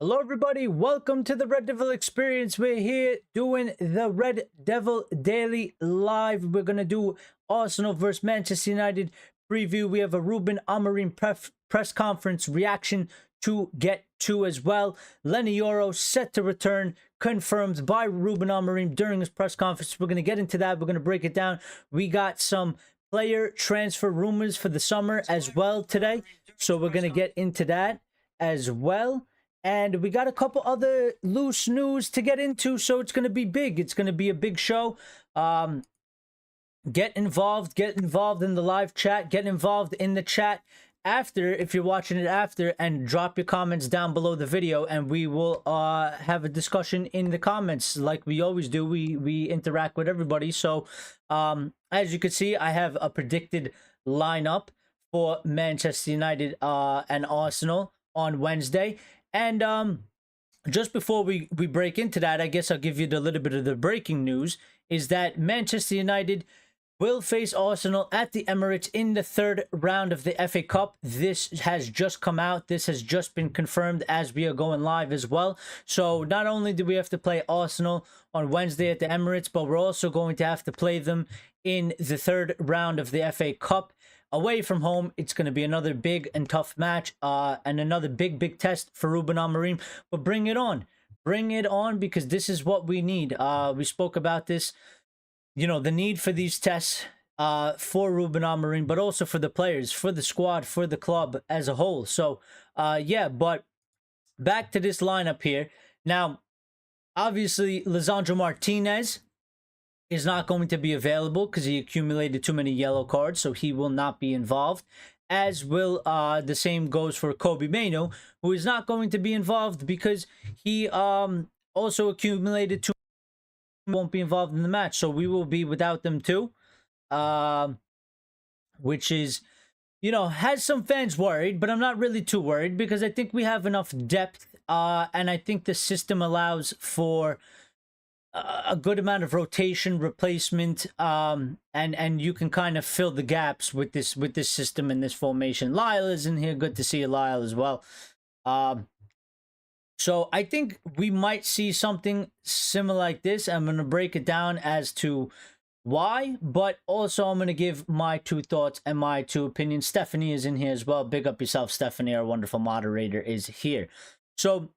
Hello, everybody. Welcome to the Red Devil Experience. We're here doing the Red Devil Daily Live. We're going to do Arsenal versus Manchester United preview. We have a Ruben Amorim press conference reaction to get to as well. Leny Yoro set to return, confirmed by Ruben Amorim during his press conference. We're going to get into that. We're going to break it down. We got some player transfer rumors for the summer as well today. So we're going to get into that as well. And we got a couple other loose news to get into, so it's going to be big. It's going to be a big show. Get involved in the live chat. Get involved in the chat after, if you're watching it after, and drop your comments down below the video, and we will have a discussion in the comments like we always do. We interact with everybody. So as you can see, I have a predicted lineup for Manchester United and Arsenal on Wednesday. And just before we break into that, I guess I'll give you a little bit of the breaking news, is that Manchester United will face Arsenal at the Emirates in the third round of the FA Cup. This has just come out. This has just been confirmed as we are going live as well. So not only do we have to play Arsenal on Wednesday at the Emirates, but we're also going to have to play them in the third round of the FA Cup. Away from home, it's going to be another big and tough match and another big test for Ruben Amorim. But bring it on. Bring it on, because this is what we need. We spoke about this, you know, the need for these tests for Ruben Amorim, but also for the players, for the squad, for the club as a whole. So, yeah, but back to this lineup here. Now, obviously, Lisandro Martinez is not going to be available because he accumulated too many yellow cards, so he will not be involved. As will the same goes for Kobe Mainoo, who is not going to be involved because he also accumulated too many, won't be involved in the match. So we will be without them too, which is, you know, has some fans worried, but I'm not really too worried because I think we have enough depth, and I think the system allows for a good amount of rotation, replacement, and you can kind of fill the gaps with this system and this formation. Lyle is in here. Good to see you, Lyle, as well. So I think we might see something similar like this. I'm going to break it down as to why, but also I'm going to give my two thoughts and my two opinions. Stephanie is in here as well. Big up yourself, Stephanie. Our wonderful moderator is here. So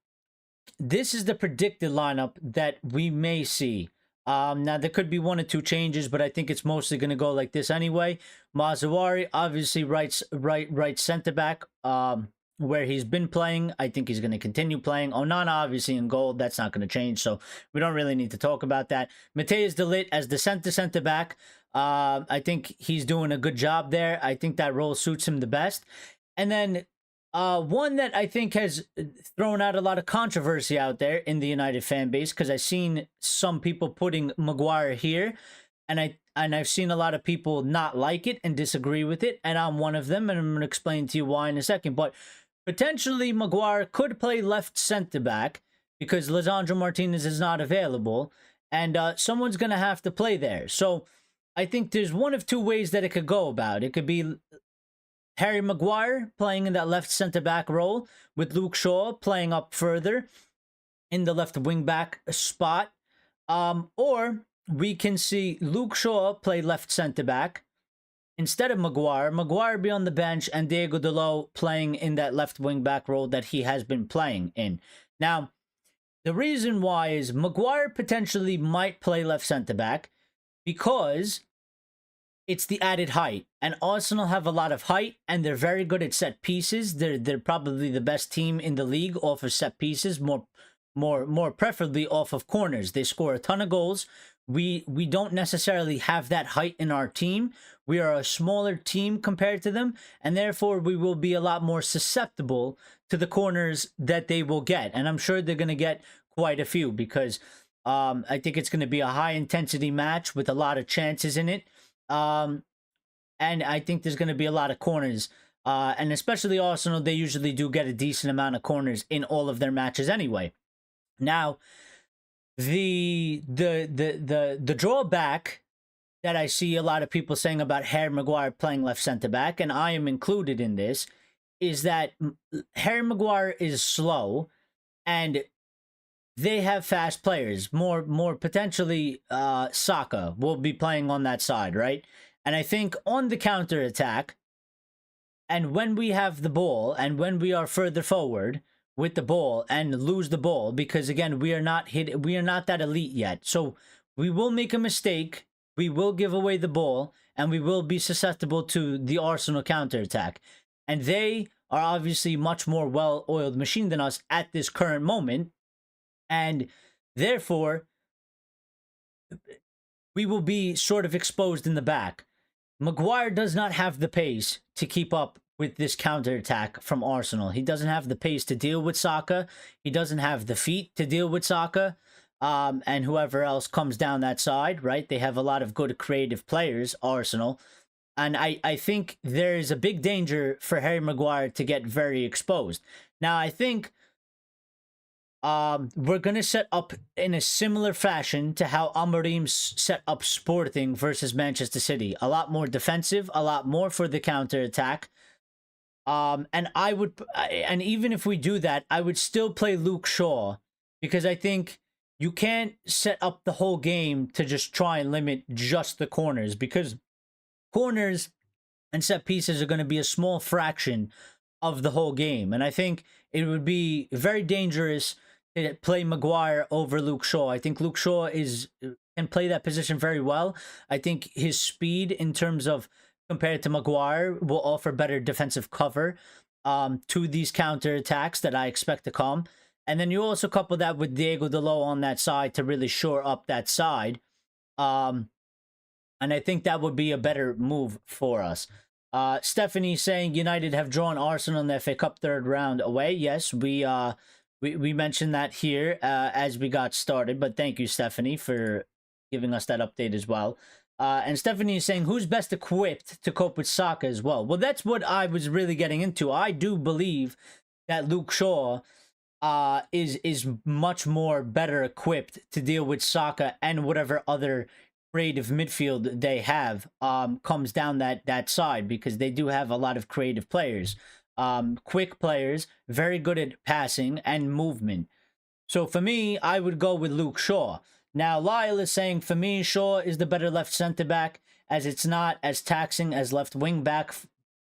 this is the predicted lineup that we may see. Now, there could be one or two changes, but I think it's mostly going to go like this anyway. Mazawari, obviously, right center-back, where he's been playing. I think he's going to continue playing. Onana, obviously, in goal. That's not going to change, so we don't really need to talk about that. Matheus de Ligt as the center-back. I think he's doing a good job there. I think that role suits him the best. And then one that I think has thrown out a lot of controversy out there in the United fan base, because I've seen some people putting Maguire here, and I've seen a lot of people not like it and disagree with it, and I'm one of them, and I'm going to explain to you why in a second. But potentially Maguire could play left center back because Lisandro Martinez is not available, and someone's going to have to play there. So I think there's one of two ways that it could go about. It could be Harry Maguire playing in that left center-back role, with Luke Shaw playing up further in the left wing-back spot. Or we can see Luke Shaw play left center-back instead of Maguire. Maguire be on the bench, and Diego Dalot playing in that left wing-back role that he has been playing in. Now, the reason why is Maguire potentially might play left center-back because it's the added height, and Arsenal have a lot of height, and they're very good at set pieces. They're probably the best team in the league off of set pieces, more preferably off of corners. They score a ton of goals. We don't necessarily have that height in our team. We are a smaller team compared to them, and therefore we will be a lot more susceptible to the corners that they will get. And I'm sure they're going to get quite a few because I think it's going to be a high intensity match with a lot of chances in it. And I think there's going to be a lot of corners, and especially Arsenal, they usually do get a decent amount of corners in all of their matches anyway. Now, the drawback that I see a lot of people saying about Harry Maguire playing left center back, and I am included in this, is that Harry Maguire is slow, and they have fast players. More potentially, Saka will be playing on that side, right? And I think on the counter attack, and when we have the ball, and when we are further forward with the ball and lose the ball, because again, we are not that elite yet. So we will make a mistake, we will give away the ball, and we will be susceptible to the Arsenal counterattack. And they are obviously much more well-oiled machine than us at this current moment. And therefore, we will be sort of exposed in the back. Maguire does not have the pace to keep up with this counterattack from Arsenal. He doesn't have the pace to deal with Saka. He doesn't have the feet to deal with Saka. And whoever else comes down that side, right? They have a lot of good creative players, Arsenal. And I think there is a big danger for Harry Maguire to get very exposed. Now, I think we're going to set up in a similar fashion to how Amorim set up Sporting versus Manchester City. A lot more defensive, a lot more for the counter-attack. And even if we do that, I would still play Luke Shaw, because I think you can't set up the whole game to just try and limit just the corners, because corners and set pieces are going to be a small fraction of the whole game. And I think it would be very dangerous to play Maguire over Luke Shaw. I think Luke Shaw can play that position very well. I think his speed in terms of compared to Maguire will offer better defensive cover to these counterattacks that I expect to come. And then you also couple that with Diego Dalot on that side to really shore up that side. And I think that would be a better move for us. Stephanie saying United have drawn Arsenal in the FA Cup third round away. Yes, we mentioned that here as we got started. But thank you, Stephanie, for giving us that update as well. And Stephanie is saying, who's best equipped to cope with Saka as well? Well, that's what I was really getting into. I do believe that Luke Shaw is much more better equipped to deal with Saka and whatever other creative midfield they have comes down that side, because they do have a lot of creative players, quick players, very good at passing and movement. So for me, I would go with Luke Shaw. Now, Lyle is saying, for me, Shaw is the better left centre-back, as it's not as taxing as left wing-back.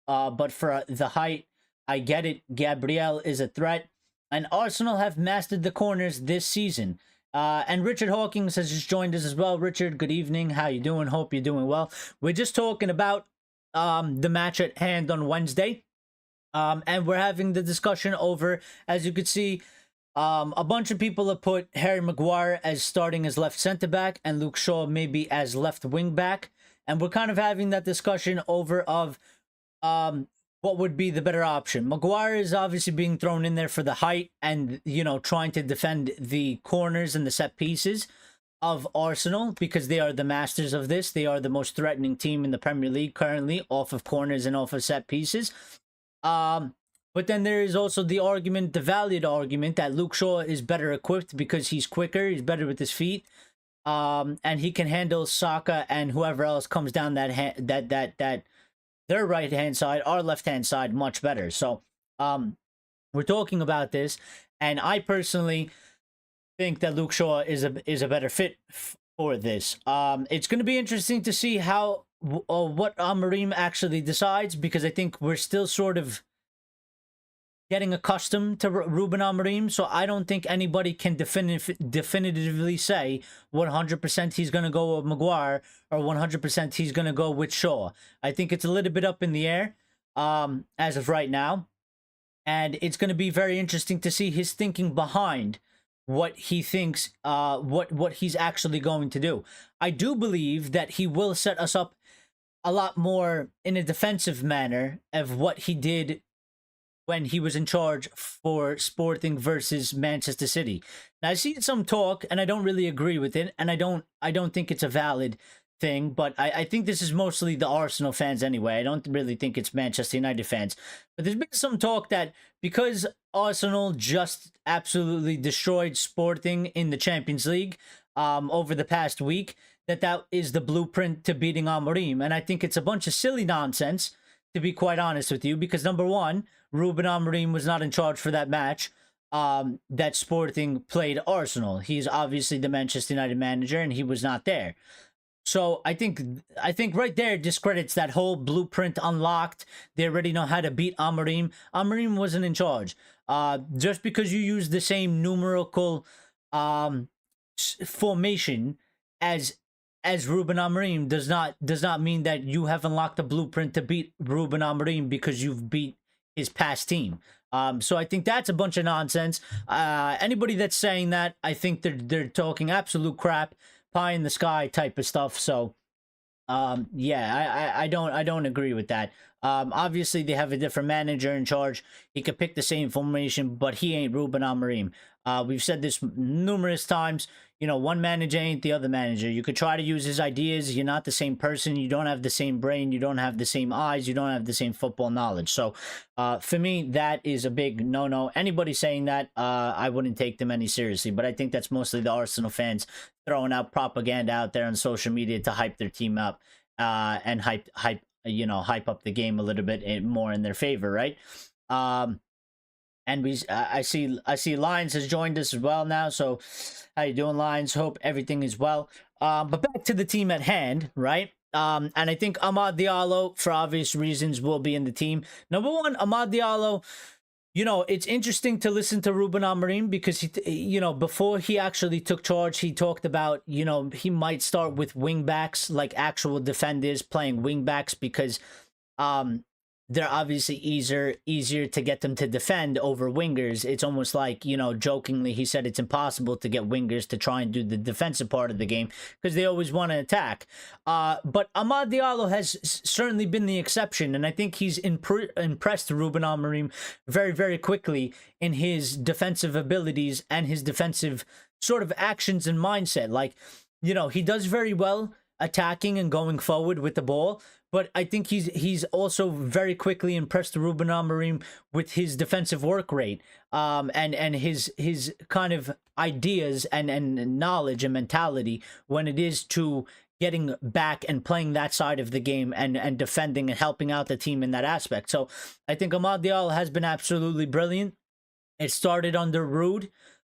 But for the height, I get it. Gabriel is a threat. And Arsenal have mastered the corners this season. And Richard Hawkins has just joined us as well. Richard, good evening. How you doing? Hope you're doing well. We're just talking about the match at hand on Wednesday. And we're having the discussion over, as you could see, a bunch of people have put Harry Maguire as starting as left centre-back and Luke Shaw maybe as left wing-back. And we're kind of having that discussion over of what would be the better option. Maguire is obviously being thrown in there for the height and, you know, trying to defend the corners and the set pieces of Arsenal, because they are the masters of this. They are the most threatening team in the Premier League currently, off of corners and off of set pieces. But then there is also the argument, the valid argument, that Luke Shaw is better equipped because he's quicker, he's better with his feet, and he can handle Saka and whoever else comes down their right-hand side, our left-hand side, much better. So, we're talking about this, and I personally think that Luke Shaw is a better fit for this. It's going to be interesting to see how what Amorim actually decides, because I think we're still sort of getting accustomed to Ruben Amorim, so I don't think anybody can definitively say 100% he's going to go with Maguire or 100% he's going to go with Shaw. I think it's a little bit up in the air as of right now, and it's going to be very interesting to see his thinking behind what he thinks, what he's actually going to do. I do believe that he will set us up a lot more in a defensive manner of what he did when he was in charge for Sporting versus Manchester City. Now, I've seen some talk, and I don't really agree with it, and I don't think it's a valid thing, but I think this is mostly the Arsenal fans anyway. I don't really think it's Manchester United fans. But there's been some talk that because Arsenal just absolutely destroyed Sporting in the Champions League over the past week, that is the blueprint to beating Amorim. And I think it's a bunch of silly nonsense, to be quite honest with you, because number one, Ruben Amorim was not in charge for that match. that Sporting played Arsenal. He's obviously the Manchester United manager, and he was not there. So I think right there discredits that whole blueprint unlocked. They already know how to beat Amorim. Amorim wasn't in charge. Just because you use the same numerical um formation as Ruben Amorim does not mean that you have unlocked the blueprint to beat Ruben Amorim because you've beat his past team. So I think that's a bunch of nonsense. Anybody that's saying that, I think they're talking absolute crap, pie in the sky type of stuff. So yeah, I don't agree with that. Obviously they have a different manager in charge. He could pick the same formation, but he ain't Ruben Amorim. We've said this numerous times. You know, one manager ain't the other manager. You could try to use his ideas. You're not the same person. You don't have the same brain. You don't have the same eyes. You don't have the same football knowledge. So, for me, that is a big no-no. Anybody saying that, I wouldn't take them any seriously. But I think that's mostly the Arsenal fans throwing out propaganda out there on social media to hype their team up, and hype up the game a little bit more in their favor, right? And I see Lions has joined us as well now. So how you doing, Lions? Hope everything is well. But back to the team at hand, right? And I think Amad Diallo, for obvious reasons, will be in the team. Number one, Amad Diallo. You know, it's interesting to listen to Ruben Amorim because before he actually took charge, he talked about, he might start with wing backs, like actual defenders playing wing backs, because they're obviously easier to get them to defend over wingers. It's almost like, jokingly, he said it's impossible to get wingers to try and do the defensive part of the game because they always want to attack. But Amad Diallo has certainly been the exception, and I think he's impressed Ruben Amorim very, very quickly in his defensive abilities and his defensive sort of actions and mindset. Like, he does very well attacking and going forward with the ball, but I think he's also very quickly impressed Ruben Amorim with his defensive work rate, and his kind of ideas and knowledge and mentality when it is to getting back and playing that side of the game and defending and helping out the team in that aspect. So I think Amad Diallo has been absolutely brilliant. It started under Rude.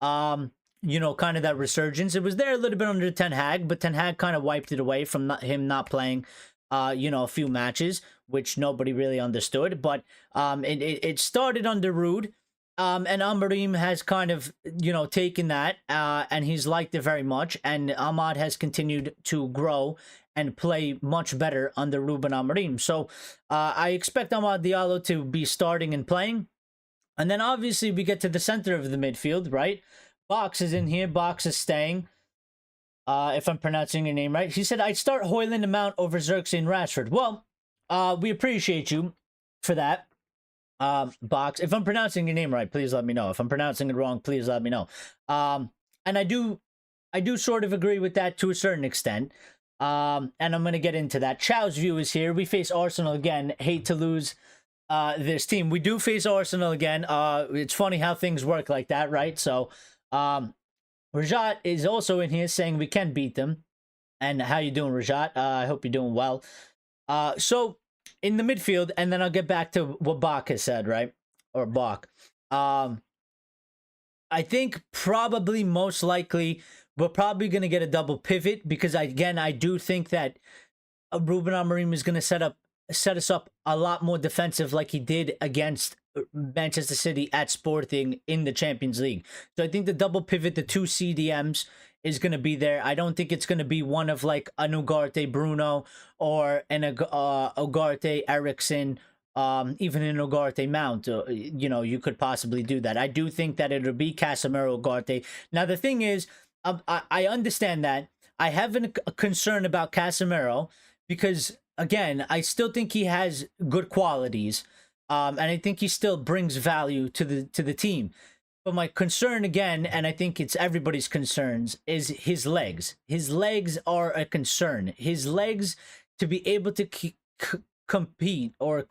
Kind of that resurgence. It was there a little bit under Ten Hag, but Ten Hag kind of wiped it away from him not playing a few matches, which nobody really understood. But it started under Rude, and Amorim has kind of, taken that, and he's liked it very much. And Ahmad has continued to grow and play much better under Ruben Amorim. So I expect Amad Diallo to be starting and playing. And then obviously we get to the center of the midfield, right? Box is in here. Box is staying. If I'm pronouncing your name right. He said, I'd start Højlund and Mount over Xerxes and Rashford. Well, we appreciate you for that, Box. If I'm pronouncing your name right, please let me know. If I'm pronouncing it wrong, please let me know. And I do sort of agree with that to a certain extent. And I'm going to get into that. Chow's View is here. We face Arsenal again. Hate to lose this team. We do face Arsenal again. It's funny how things work like that, right? So, Rajat is also in here saying we can beat them. And how you doing, Rajat? I hope you're doing well. So in the midfield, and then I'll get back to what Bach has said, right? Or Bach. I think probably most likely we're probably going to get a double pivot because I do think that Ruben Amorim is going to set us up a lot more defensive like he did against Manchester City at Sporting in the Champions League. So I think the double pivot, the two CDMs, is going to be there. I don't think it's going to be one of like an Ugarte Bruno or an Ugarte Eriksson, even an Ugarte Mount. You could possibly do that. I do think that it'll be Casemiro Ugarte. Now the thing is, I understand that. I have a concern about Casemiro because, again, I still think he has good qualities. And I think he still brings value to the team. But my concern again, and I think it's everybody's concerns, is his legs. His legs are a concern. His legs, to be able to compete or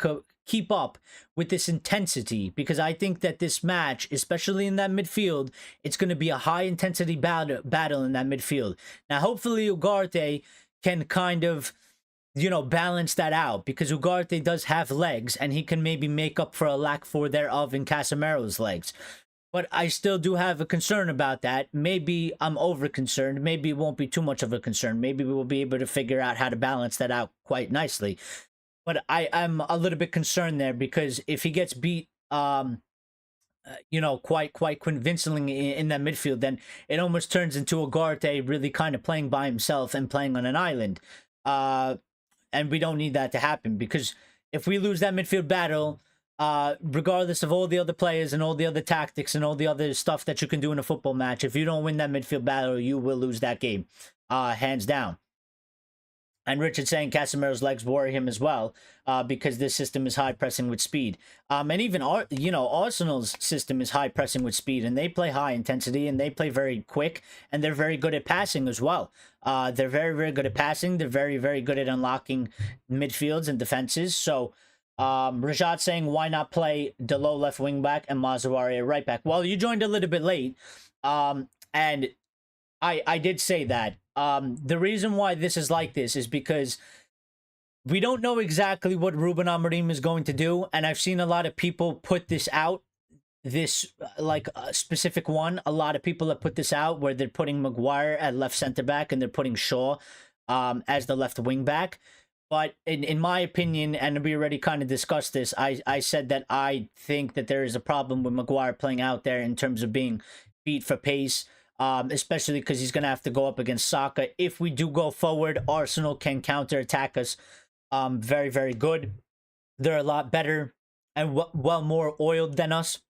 keep up with this intensity, because I think that this match, especially in that midfield, it's going to be a high intensity battle in that midfield. Now, hopefully Ugarte can kind of balance that out, because Ugarte does have legs and he can maybe make up for a lack thereof in Casemiro's legs. But I still do have a concern about that. Maybe I'm over concerned. Maybe it won't be too much of a concern. Maybe we will be able to figure out how to balance that out quite nicely. But I'm a little bit concerned there because if he gets beat, quite convincingly in that midfield, then it almost turns into Ugarte really kind of playing by himself and playing on an island. And we don't need that to happen because if we lose that midfield battle, regardless of all the other players and all the other tactics and all the other stuff that you can do in a football match, if you don't win that midfield battle, you will lose that game, hands down. And Richard saying Casemiro's legs worry him as well, because this system is high pressing with speed. And even Arsenal's system is high pressing with speed, and they play high intensity and they play very quick, and they're very good at passing as well. They're very, very good at passing. They're very, very good at unlocking midfields and defenses. So Rajat saying, why not play Delo left wing back and Mazawari at right back? Well, you joined a little bit late, and I did say that. The reason why this is like this is because we don't know exactly what Ruben Amorim is going to do, and I've seen a lot of people put this out, this like a specific one. A lot of people have put this out where they're putting Maguire at left center back and they're putting Shaw as the left wing back. But in my opinion, and we already kind of discussed this, I said that I think that there is a problem with Maguire playing out there in terms of being beat for pace. Especially because he's going to have to go up against Saka. If we do go forward, Arsenal can counterattack us very, very good. They're a lot better and well more oiled than us,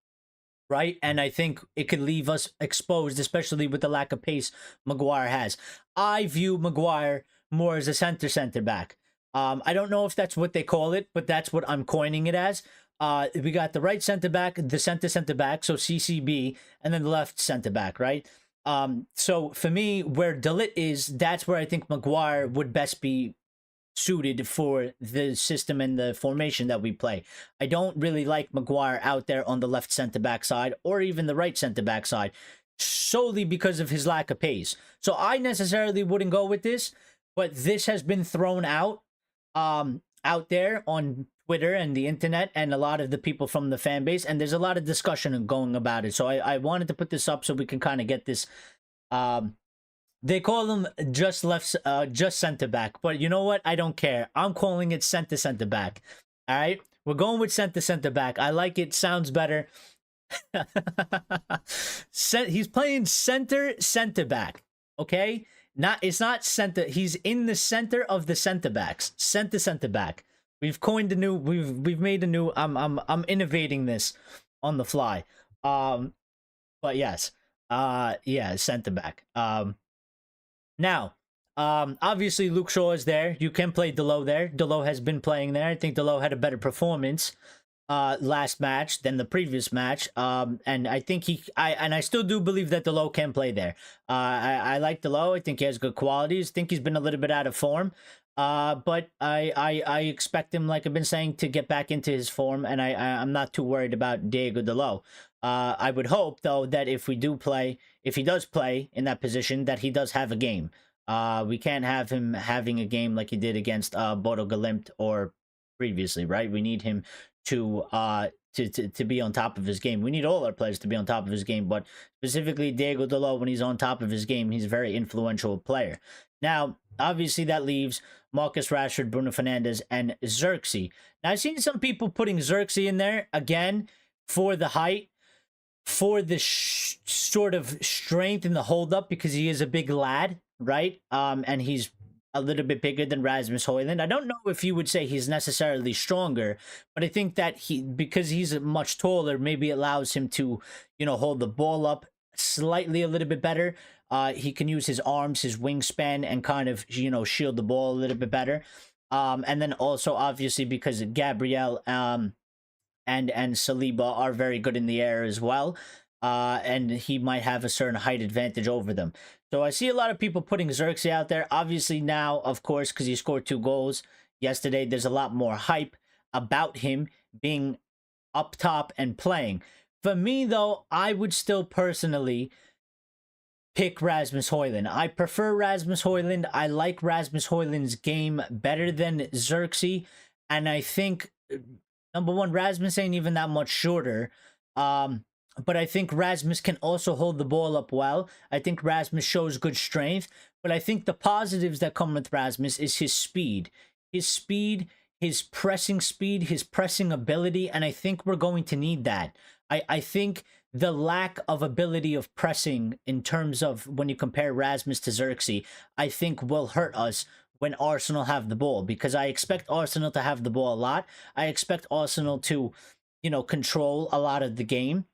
right? And I think it could leave us exposed, especially with the lack of pace Maguire has. I view Maguire more as a center back. I don't know if that's what they call it, but that's what I'm coining it as. We got the right center back, the center back, so CCB, and then the left center back, right? So for me, where De Ligt is, that's where I think Maguire would best be suited for the system and the formation that we play. I don't really like Maguire out there on the left center back side or even the right center back side, solely because of his lack of pace. So I necessarily wouldn't go with this, but this has been thrown out there on Twitter and the internet and a lot of the people from the fan base, and there's a lot of discussion going about it. So I wanted to put this up so we can kind of get this. They call them just center back, but you know what? I don't care. I'm calling it center back. All right, we're going with center back. I like it. Sounds better. He's playing center back. Okay, it's not center. He's in the center of the center backs. Center back. We've coined a new. We've made a new. I'm innovating this on the fly. But yes. Yeah, center back. Now, obviously Luke Shaw is there. You can play Delo there. Delo has been playing there. I think Delo had a better performance last match than the previous match. And I think I still do believe that Delo can play there. I like Delo. I think he has good qualities. I think he's been a little bit out of form. But I expect him, like I've been saying, to get back into his form, and I'm not too worried about Diego Delo. I would hope though that if he does play in that position, that he does have a game. We can't have him having a game like he did against Bodo Glimt or previously, right? We need him to be on top of his game. We need all our players to be on top of his game, but specifically Diego Delo, when he's on top of his game, he's a very influential player. Now, obviously that leaves Marcus Rashford, Bruno Fernandes, and Xerxes. Now, I've seen some people putting Xerxes in there, again, for the height, for the sort of strength in the hold-up, because he is a big lad, right? And he's a little bit bigger than Rasmus Højlund. I don't know if you would say he's necessarily stronger, but I think that because he's much taller, maybe allows him to, hold the ball up slightly a little bit better. He can use his arms, his wingspan, and kind of, shield the ball a little bit better. And then also, obviously, because Gabriel and Saliba are very good in the air as well. And he might have a certain height advantage over them. So I see a lot of people putting Xerxes out there. Obviously now, of course, because he scored 2 goals yesterday, there's a lot more hype about him being up top and playing. For me, though, I would still personally pick Rasmus Højlund. I prefer Rasmus Højlund. I like Rasmus Højlund's game better than Xerxes. And I think, number one, Rasmus ain't even that much shorter. but I think Rasmus can also hold the ball up well. I think Rasmus shows good strength, but I think the positives that come with Rasmus is his speed. His speed, his pressing speed, his pressing ability, and I think we're going to need that. I think the lack of ability of pressing in terms of when you compare Rasmus to Xerxes, I think will hurt us when Arsenal have the ball, because I expect Arsenal to have the ball a lot. I expect Arsenal to, control a lot of the game.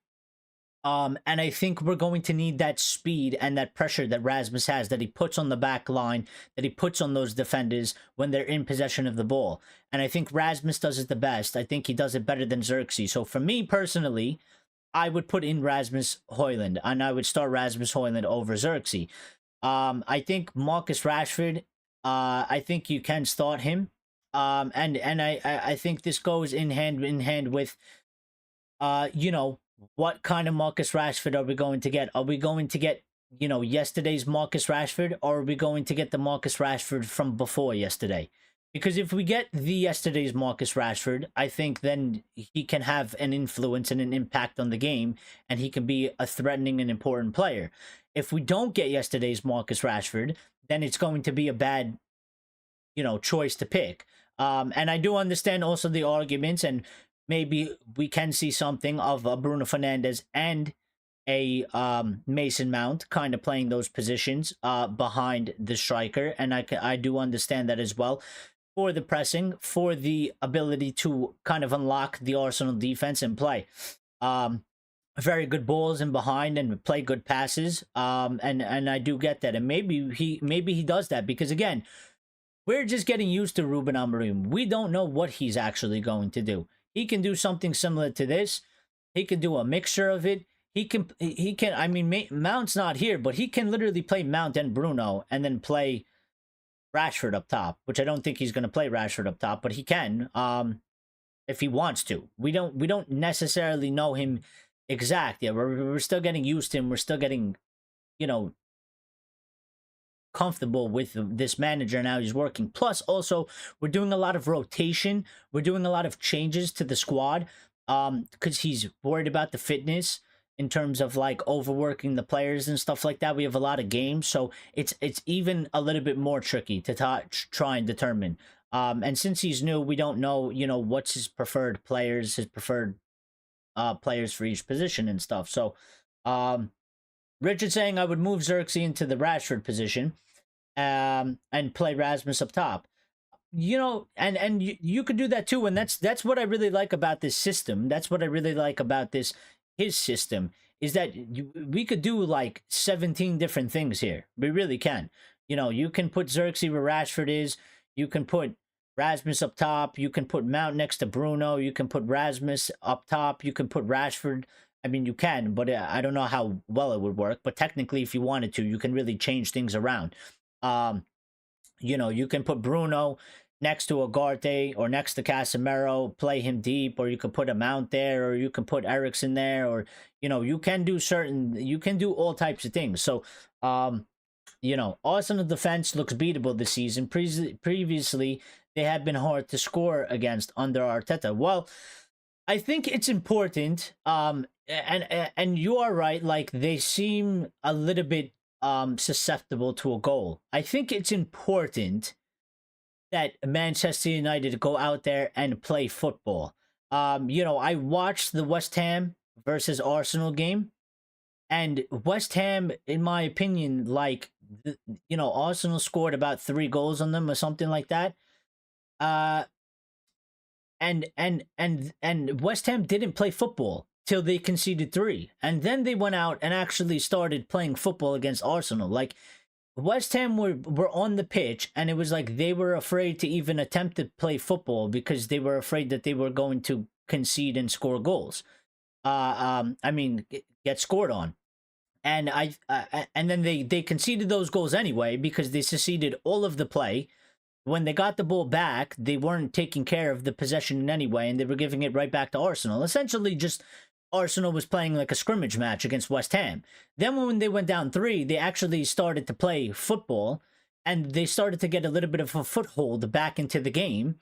And I think we're going to need that speed and that pressure that Rasmus has, that he puts on the back line, that he puts on those defenders when they're in possession of the ball. And I think Rasmus does it the best. I think he does it better than Xerxes. So for me personally, I would put in Rasmus Højlund, and I would start Rasmus Højlund over Xerxes. I think Marcus Rashford, I think you can start him. And I think this goes in hand with what kind of Marcus Rashford are we going to get? Are we going to get, yesterday's Marcus Rashford, or are we going to get the Marcus Rashford from before yesterday? Because if we get the yesterday's Marcus Rashford, I think then he can have an influence and an impact on the game, and he can be a threatening and important player. If we don't get yesterday's Marcus Rashford, then it's going to be a bad, choice to pick. And I do understand also the arguments, and maybe we can see something of Bruno Fernandes and a Mason Mount kind of playing those positions behind the striker, and I do understand that as well, for the pressing, for the ability to kind of unlock the Arsenal defense and play very good balls in behind and play good passes. And I do get that, and maybe he does that, because again, we're just getting used to Ruben Amorim. We don't know what he's actually going to do. He can do something similar to this. He can do a mixture of it. He can. I mean, Mount's not here, but he can literally play Mount and Bruno, and then play Rashford up top. Which I don't think he's going to play Rashford up top, but he can, if he wants to. We don't necessarily know him exact yet. We're still getting used to him. We're still getting, comfortable with this manager and how he's working. Plus, also, we're doing a lot of rotation. We're doing a lot of changes to the squad, because he's worried about the fitness in terms of like overworking the players and stuff like that. We have a lot of games, so it's even a little bit more tricky to try and determine. And since he's new, we don't know, what's his preferred players, his preferred players for each position and stuff. So, Richard saying I would move Xerxes into the Rashford position, and play Rasmus up top. And you could do that too, and that's what I really like about this system. That's what I really like about his system, is that we could do like 17 different things here. We really can. You can put Xerxes where Rashford is. You can put Rasmus up top. You can put Mount next to Bruno. You can put Rasmus up top. You can put Rashford. I mean, you can, but I don't know how well it would work. But technically, if you wanted to, you can really change things around. You can put Bruno next to Ugarte or next to Casemiro, play him deep, or you could put a Mount there, or you can put Eriksen there, or you can do all types of things. So Arsenal defense looks beatable this season. Previously, they had been hard to score against under Arteta. Well, I think it's important, and you are right, like they seem a little bit susceptible to a goal. I think it's important that Manchester United go out there and play football. I watched the West Ham versus Arsenal game, and West Ham, in my opinion, like, Arsenal scored about 3 goals on them or something like that. And West Ham didn't play football till they conceded 3, and then they went out and actually started playing football against Arsenal. Like, West Ham were on the pitch, and it was like they were afraid to even attempt to play football because they were afraid that they were going to concede and score goals. Get scored on. And and then they conceded those goals anyway because they seceded all of the play. When they got the ball back, they weren't taking care of the possession in any way, and they were giving it right back to Arsenal. Essentially, just Arsenal was playing like a scrimmage match against West Ham. Then when they went down 3, they actually started to play football, and they started to get a little bit of a foothold back into the game.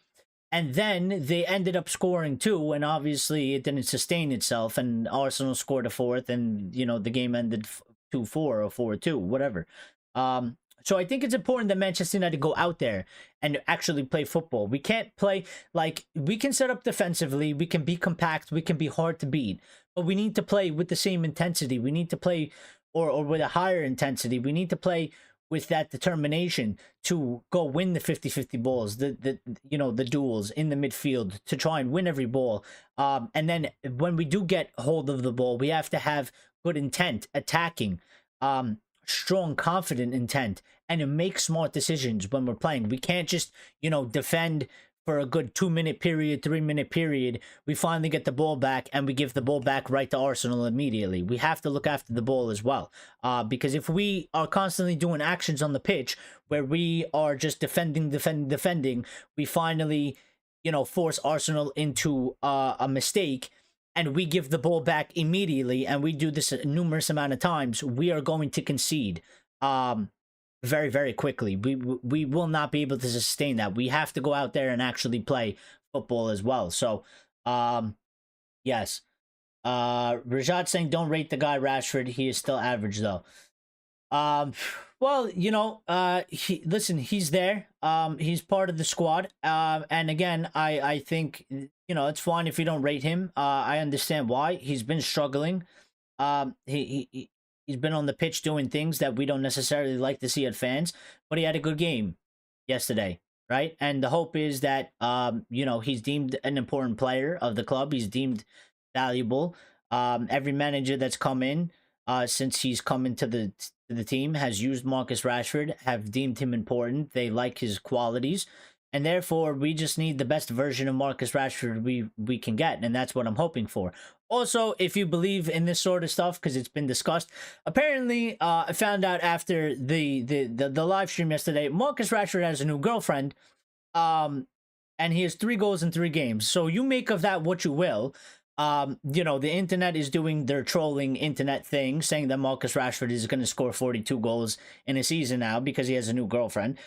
And then they ended up scoring two, and obviously it didn't sustain itself. And Arsenal scored a fourth, and the game ended 2-4 or 4-2, whatever. So I think it's important that Manchester United go out there and actually play football. We can't play like we can set up defensively, we can be compact, we can be hard to beat, but we need to play with the same intensity. We need to play or with a higher intensity. We need to play with that determination to go win the 50-50 balls, the duels in the midfield, to try and win every ball. And then when we do get hold of the ball, we have to have good intent, attacking, strong, confident intent, and make smart decisions when we're playing. We can't just, defend for a good 2-minute period, 3-minute period. We finally get the ball back and we give the ball back right to Arsenal immediately. We have to look after the ball as well. Because if we are constantly doing actions on the pitch where we are just defending, we finally, force Arsenal into a mistake, and we give the ball back immediately, and we do this a numerous amount of times, we are going to concede very, very quickly. We will not be able to sustain that. We have to go out there and actually play football as well. So, yes. Rajat saying, don't rate the guy Rashford. He is still average, though. Well, listen, he's there. He's part of the squad. And again, I think, it's fine if you don't rate him. I understand why. He's been struggling. He's been on the pitch doing things that we don't necessarily like to see at fans, but he had a good game yesterday, right? And the hope is that, he's deemed an important player of the club. He's deemed valuable. Every manager that's come in, since he's come into the team has used Marcus Rashford, have deemed him important. They like his qualities, and therefore we just need the best version of Marcus Rashford we can get, and that's what I'm hoping for. Also, if you believe in this sort of stuff, because it's been discussed, apparently I found out after the live stream yesterday, Marcus Rashford has a new girlfriend, and he has 3 goals in 3 games. So you make of that what you will. The internet is doing their trolling internet thing, saying that Marcus Rashford is going to score 42 goals in a season now because he has a new girlfriend.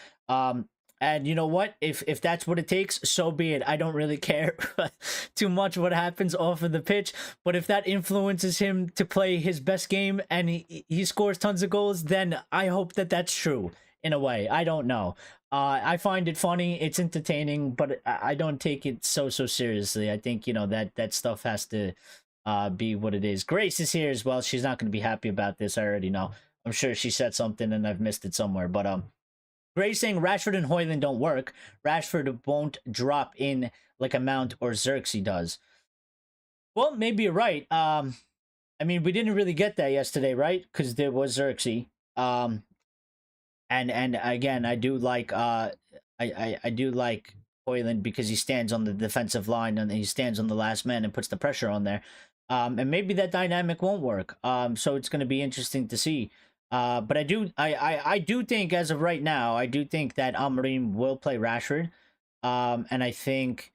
And you know what? If that's what it takes, so be it. I don't really care too much what happens off of the pitch. But if that influences him to play his best game and he scores tons of goals, then I hope that that's true in a way. I don't know. I find it funny. It's entertaining, but I don't take it so seriously. I think, that stuff has to be what it is. Grace is here as well. She's not going to be happy about this. I already know. I'm sure she said something and I've missed it somewhere. But Grace saying Rashford and Højlund don't work. Rashford won't drop in like a Mount or Xerxes does. Well, maybe you're right. I mean, we didn't really get that yesterday, right? Because there was Xerxes. And again, I do like I do like Højlund because he stands on the defensive line and he stands on the last man and puts the pressure on there. And maybe that dynamic won't work. So it's going to be interesting to see. But I do think, as of right now, I do think that Amorim will play Rashford. And I think,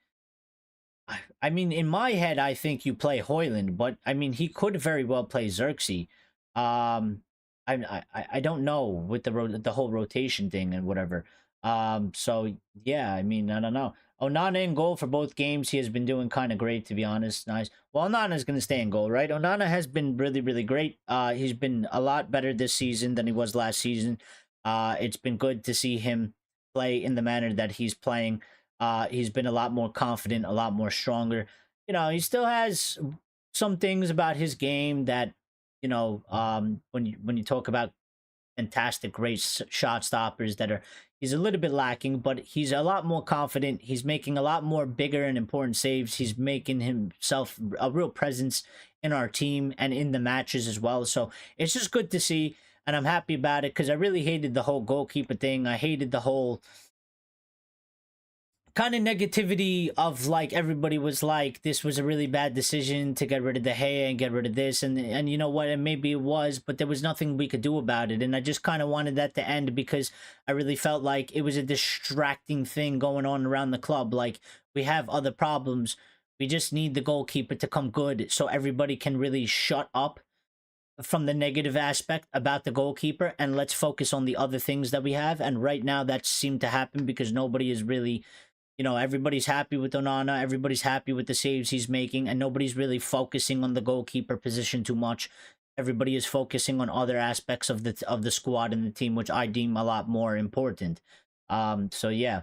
I mean, in my head, I think you play Højlund, but I mean, he could very well play Xerxes. I don't know with the whole rotation thing and whatever. So yeah, I mean, I don't know. Onana in goal for both games. He has been doing kind of great, to be honest. Nice. Well, Onana's going to stay in goal, right? Onana has been really, really great. He's been a lot better this season than he was last season. It's been good to see him play in the manner that he's playing. He's been a lot more confident, a lot more stronger. He still has some things about his game that, when you talk about fantastic, great shot stoppers he's a little bit lacking, but he's a lot more confident. He's making a lot more bigger and important saves. He's making himself a real presence in our team and in the matches as well. So it's just good to see, and I'm happy about it because I really hated the whole goalkeeper thing. I hated the whole kind of negativity of like everybody was like this was a really bad decision to get rid of De Gea and get rid of this and you know what, and maybe it was, but there was nothing we could do about it, and I just kind of wanted that to end because I really felt like it was a distracting thing going on around the club. Like, we have other problems, we just need the goalkeeper to come good so everybody can really shut up from the negative aspect about the goalkeeper and let's focus on the other things that we have. And right now that seemed to happen because nobody is really everybody's happy with Onana, everybody's happy with the saves he's making, and nobody's really focusing on the goalkeeper position too much. Everybody is focusing on other aspects of the squad and the team, which I deem a lot more important. So yeah.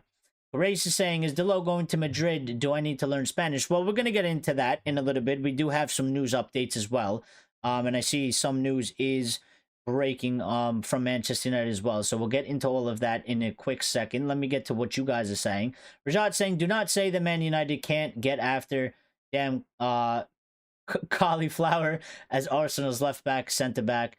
Grace is saying, is Delo going to Madrid? Do I need to learn Spanish? Well, we're going to get into that in a little bit. We do have some news updates as well. And I see some news is breaking from Manchester United as well. So we'll get into all of that in a quick second. Let me get to what you guys are saying. Rajat saying, do not say that Man United can't get after damn cauliflower as Arsenal's left back, center back.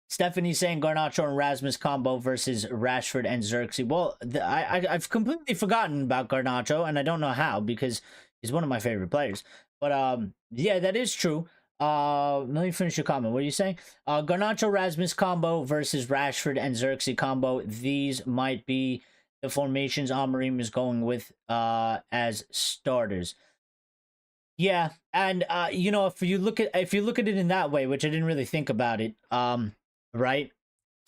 Stephanie saying Garnacho and Rasmus combo versus Rashford and Xerxes. Well, I've completely forgotten about Garnacho, and I don't know how because he's one of my favorite players. But yeah, that is true. Let me finish your comment. What are you saying? Garnacho Rasmus combo versus Rashford and Xerxes combo. These might be the formations Amorim is going with as starters. Yeah, and if you look at it in that way, which I didn't really think about it, right,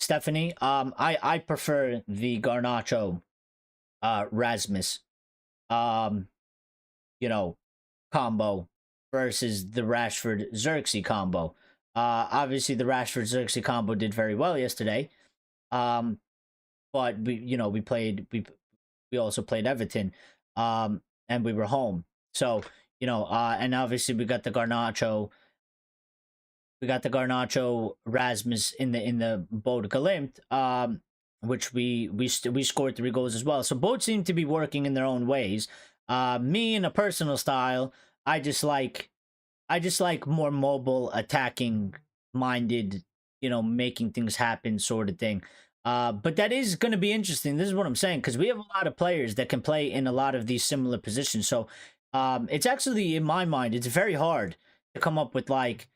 Stephanie, I prefer the Garnacho Rasmus combo versus the Rashford Xerxes combo. Obviously the Rashford Xerxes combo did very well yesterday. But we also played Everton. And we were home. So, and obviously we got the Garnacho Rasmus in the Bode Glimt, which we scored 3 goals as well. So both seem to be working in their own ways. Me, in a personal style, I just like more mobile, attacking minded, making things happen sort of thing. But that is going to be interesting. This is what I'm saying, because we have a lot of players that can play in a lot of these similar positions. So it's actually, in my mind, it's very hard to come up with like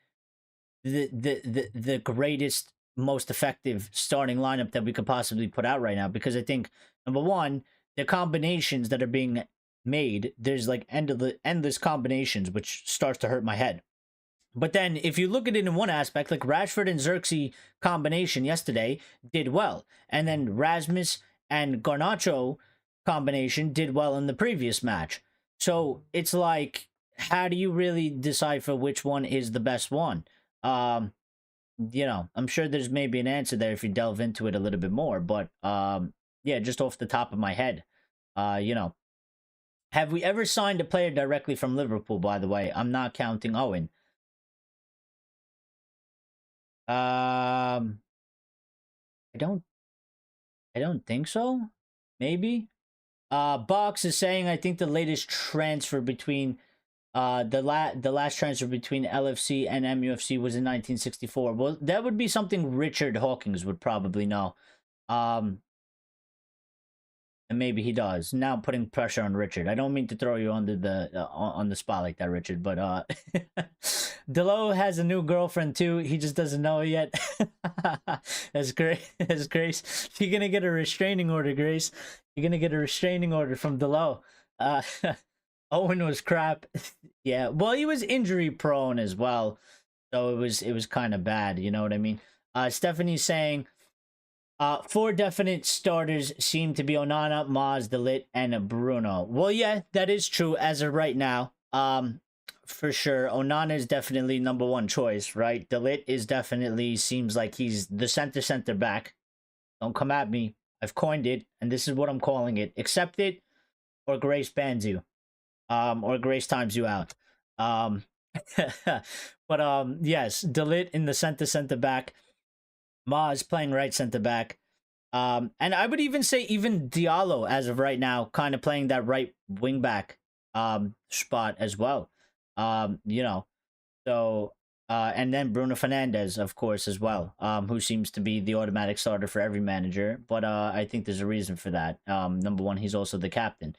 the greatest, most effective starting lineup that we could possibly put out right now, because I think, number one, the combinations that are being made, there's like endless combinations, which starts to hurt my head. But then if you look at it in one aspect, like Rashford and Xerxes combination yesterday did well, and then Rasmus and Garnacho combination did well in the previous match. So it's like, how do you really decipher which one is the best one? I'm sure there's maybe an answer there if you delve into it a little bit more, but yeah, just off the top of my head, have we ever signed a player directly from Liverpool, by the way? I'm not counting Owen. I don't think so. Maybe. Box is saying, I think the latest transfer between the last transfer between LFC and MUFC was in 1964. Well, that would be something Richard Hawkins would probably know. And maybe he does. Now putting pressure on Richard. I don't mean to throw you under the on the spot like that, Richard, but Delo has a new girlfriend too. He just doesn't know it yet. That's great. That's Grace. You're gonna get a restraining order, Grace. You're gonna get a restraining order from Delo. Owen was crap. Yeah. Well, he was injury prone as well, so it was kind of bad. You know what I mean? Stephanie's saying, 4 definite starters seem to be Onana, Maz, De Ligt, and Bruno. Well, yeah, that is true as of right now. For sure, Onana is definitely number 1 choice, right? De Ligt is definitely, seems like he's the center back. Don't come at me. I've coined it, and this is what I'm calling it. Accept it, or Grace bans you. Or Grace times you out. But yes, De Ligt in the center back. Maz playing right center back. And I would even say even Diallo as of right now, kind of playing that right wing back spot as well. So and then Bruno Fernandes, of course, as well, who seems to be the automatic starter for every manager. But I think there's a reason for that. Number one, he's also the captain.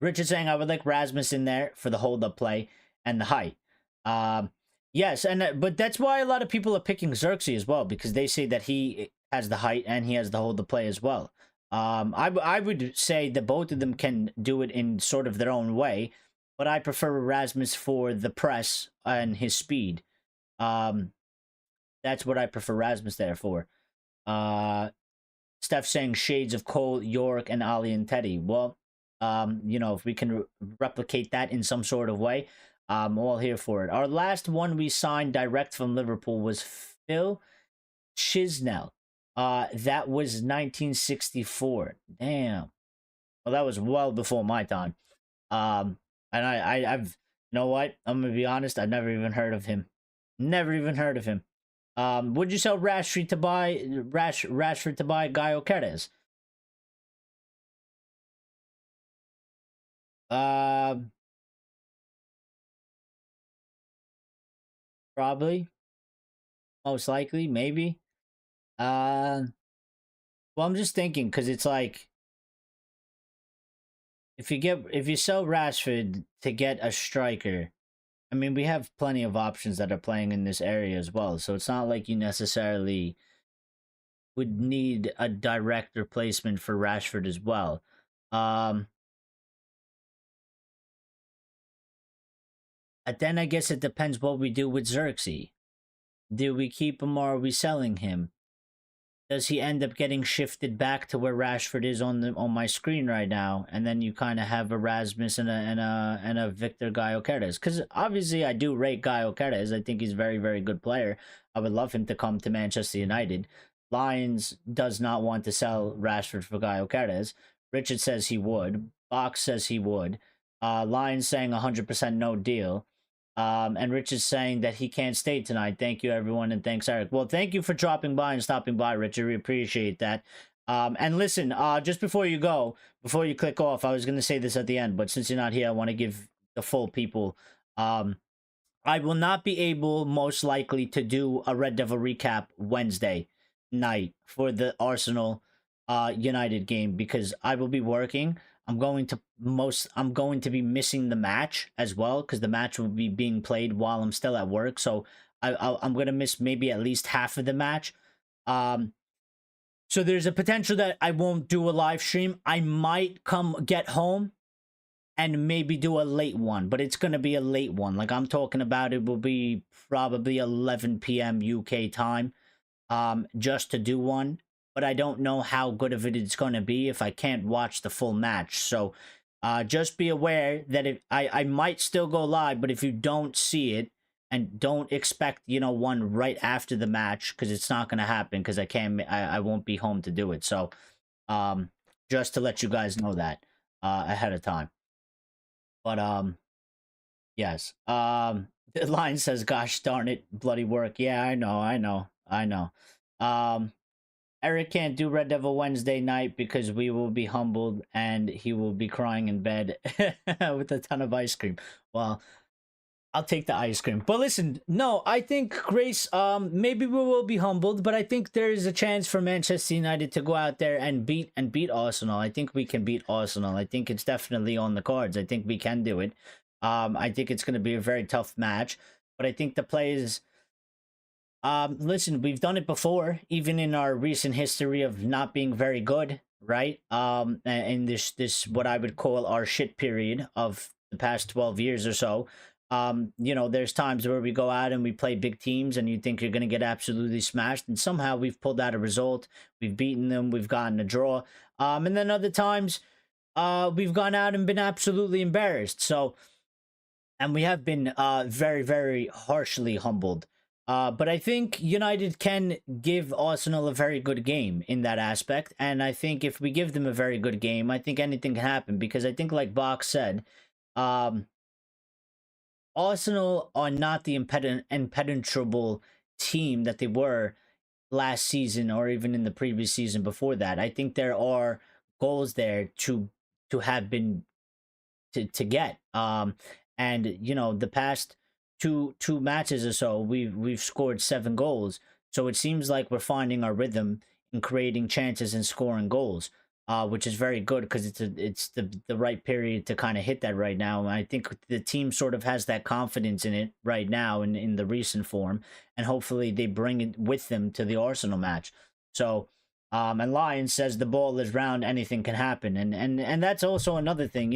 Richard saying, I would like Rasmus in there for the hold up play and the height. Yes, and but that's why a lot of people are picking Xerxes as well, because they say that he has the height and he has the hold the play as well. I would say that both of them can do it in sort of their own way, but I prefer Rasmus for the press and his speed. That's what I prefer Rasmus there for. Steph saying shades of Cole, York, and Ali and Teddy. Well, if we can replicate that in some sort of way, I'm all here for it. Our last one we signed direct from Liverpool was Phil Chisnell. That was 1964. Damn. Well, that was well before my time. And I've, you know what? I'm gonna be honest. I've never even heard of him. Never even heard of him. Would you sell Rashford to buy Guy Okeres? Probably, most likely, maybe. Uh, well, I'm just thinking because it's like if you sell Rashford to get a striker, I mean, we have plenty of options that are playing in this area as well. So it's not like you necessarily would need a direct replacement for Rashford as well. Um, and then I guess it depends what we do with Xerxes. Do we keep him or are we selling him? Does he end up getting shifted back to where Rashford is on my screen right now, and then you kind of have Erasmus and a Victor Gyökeres? Because obviously I do rate Gyökeres. I think he's a very very good player. I would love him to come to Manchester United. Lions does not want to sell Rashford for Gyökeres. Richard says he would. Box says he would. Lions saying 100% no deal. And Rich is saying that he can't stay tonight. Thank you, everyone, and thanks, Eric. Well, thank you for dropping by and stopping by, Richard. We appreciate that. And listen, just before you go, before you click off, I was going to say this at the end, but since you're not here, I want to give the full people. I will not be able, most likely, to do a Red Devil recap Wednesday night for the Arsenal United game because I will be working. I'm going to be missing the match as well because the match will be being played while I'm still at work. So I'm gonna miss maybe at least half of the match. So there's a potential that I won't do a live stream. I might get home and maybe do a late one, but it's gonna be a late one. Like I'm talking about, it will be probably 11 p.m. UK time, just to do one. But I don't know how good of it it's gonna be if I can't watch the full match. So, just be aware that if I might still go live, but if you don't see it and don't expect one right after the match because it's not gonna happen because I won't be home to do it. So, just to let you guys know that ahead of time. But yes. The line says, "Gosh darn it, bloody work." Yeah, I know. Eric can't do Red Devil Wednesday night because we will be humbled and he will be crying in bed with a ton of ice cream. Well, I'll take the ice cream. But listen, no, I think Grace, maybe we will be humbled, but I think there is a chance for Manchester United to go out there and beat Arsenal. I think we can beat Arsenal. I think it's definitely on the cards. I think we can do it. I think it's going to be a very tough match, but I think the players. Listen, we've done it before, even in our recent history of not being very good, right? In this what I would call our shit period of the past 12 years or so. There's times where we go out and we play big teams and you think you're going to get absolutely smashed, and somehow we've pulled out a result. We've beaten them, we've gotten a draw. And then other times, we've gone out and been absolutely embarrassed. So, and we have been very, very harshly humbled. But I think United can give Arsenal a very good game in that aspect. And I think if we give them a very good game, I think anything can happen. Because I think, like Box said, Arsenal are not the impenetrable team that they were last season or even in the previous season before that. I think there are goals there to have been to get. And the past two matches or so, we've scored 7 goals. So it seems like we're finding our rhythm in creating chances and scoring goals, which is very good because it's the right period to kind of hit that right now. And I think the team sort of has that confidence in it right now in the recent form, and hopefully they bring it with them to the Arsenal match. So. And Lion says the ball is round, anything can happen, and that's also another thing,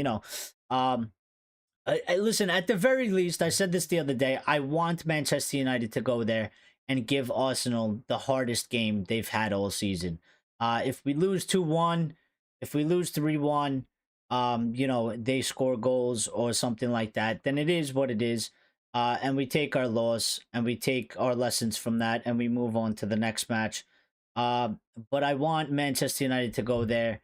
listen, at the very least, I said this the other day, I want Manchester United to go there and give Arsenal the hardest game they've had all season. If we lose 2-1, if we lose 3-1, they score goals or something like that, then it is what it is. And we take our loss and we take our lessons from that and we move on to the next match. Uh, but I want Manchester United to go there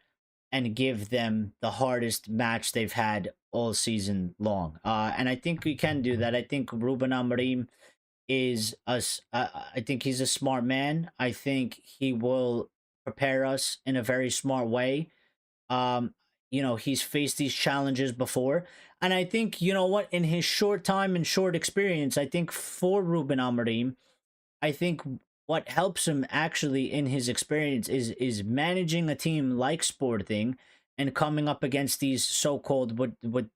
and give them the hardest match they've had all season long. And I think we can do that. I think Ruben Amorim I think he's a smart man. I think he will prepare us in a very smart way. Um, he's faced these challenges before. And I think, you know what, in his short time and short experience, I think for Ruben Amorim, I think what helps him actually in his experience is managing a team like Sporting and coming up against these so-called what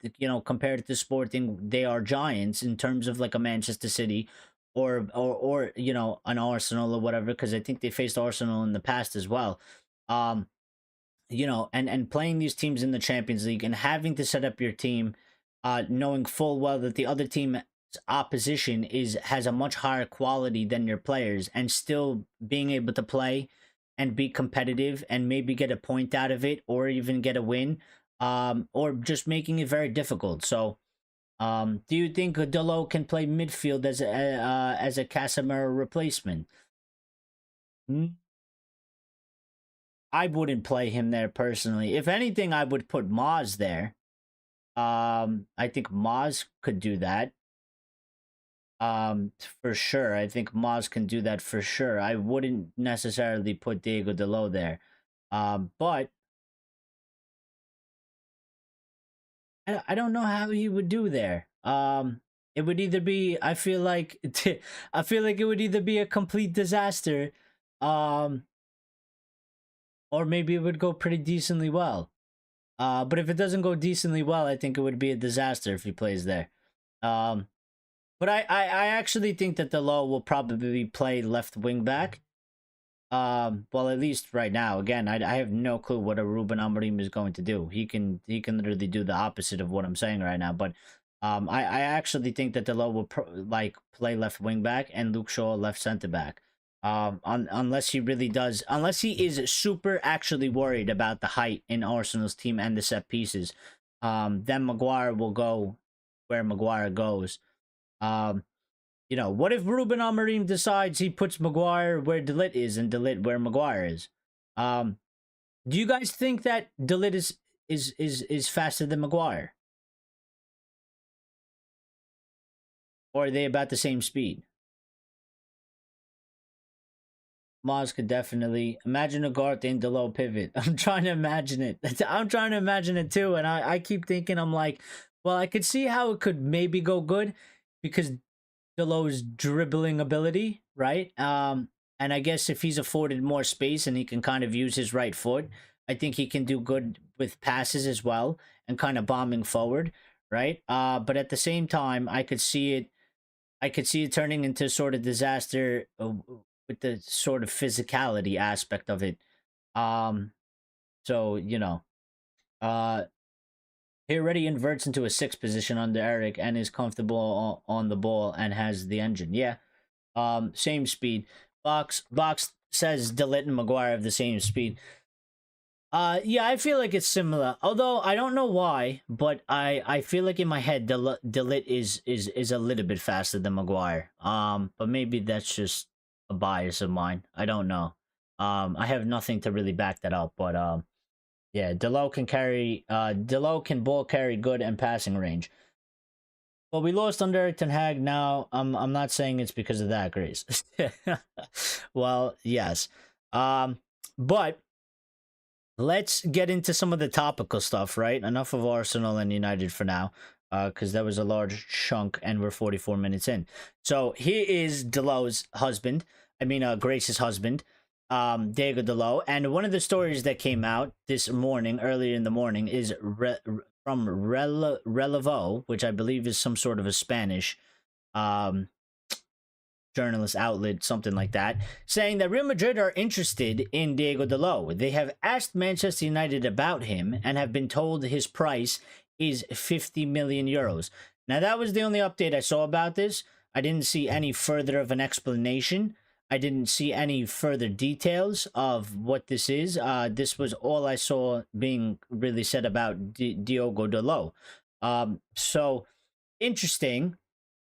compared to Sporting, they are giants in terms of like a Manchester City or an Arsenal or whatever, because I think they faced Arsenal in the past as well. Um and playing these teams in the Champions League and having to set up your team, knowing full well that the other team's opposition has a much higher quality than your players, and still being able to play and be competitive and maybe get a point out of it or even get a win, or just making it very difficult. So, do you think Delo can play midfield as a Casemiro replacement? I wouldn't play him there personally. If anything, I would put Maz there. I think Maz could do that. For sure. I think Maz can do that for sure. I wouldn't necessarily put Diego Delo there. But I don't know how he would do there. It would either be I feel like I feel like it would either be a complete disaster, um, or maybe it would go pretty decently well. But if it doesn't go decently well, I think it would be a disaster if he plays there. Um, but I actually think that the law will probably play left wing back. Well, at least right now. Again, I have no clue what a Ruben Amorim is going to do. He can literally do the opposite of what I'm saying right now. But I actually think that the law will play left wing back and Luke Shaw left center back. Unless he really does, unless he is super actually worried about the height in Arsenal's team and the set pieces, then Maguire will go where Maguire goes. What if Ruben Amorim decides he puts Maguire where De Ligt is and De Ligt where Maguire is? Um, do you guys think that De Ligt is faster than Maguire, or are they about the same speed? Maz could definitely imagine a Garth and Delo pivot. I'm trying to imagine it. I'm trying to imagine it too, and I keep thinking I'm like, well, I could see how it could maybe go good because Delo's dribbling ability, right? And I guess if he's afforded more space and he can kind of use his right foot, I think he can do good with passes as well and kind of bombing forward, right? But at the same time, I could see it turning into sort of disaster with the sort of physicality aspect of it. Um, so uh, he already inverts into a six position under Eric and is comfortable on the ball and has the engine. Yeah. Same speed. Box says De Ligt and Maguire have the same speed. Yeah, I feel like it's similar. Although I don't know why, but I feel like in my head De Ligt is a little bit faster than Maguire. But maybe that's just a bias of mine. I don't know. I have nothing to really back that up, but yeah, Delo can ball carry good and passing range. Well, we lost under Eric Ten Hag. Now, I'm not saying it's because of that, Grace. Well, yes. But let's get into some of the topical stuff, right? Enough of Arsenal and United for now, because that was a large chunk, and we're 44 minutes in. So here is Delo's husband. I mean, Grace's husband, Diego Delo. And one of the stories that came out this morning, earlier in the morning, is from Relevo, which I believe is some sort of a Spanish journalist outlet, something like that, saying that Real Madrid are interested in Diego Delo. They have asked Manchester United about him and have been told his price is 50 million euros. Now, that was the only update I saw about this. I didn't see any further of an explanation. I didn't see any further details of what this is. This was all I saw being really said about Diogo Dalot. So interesting.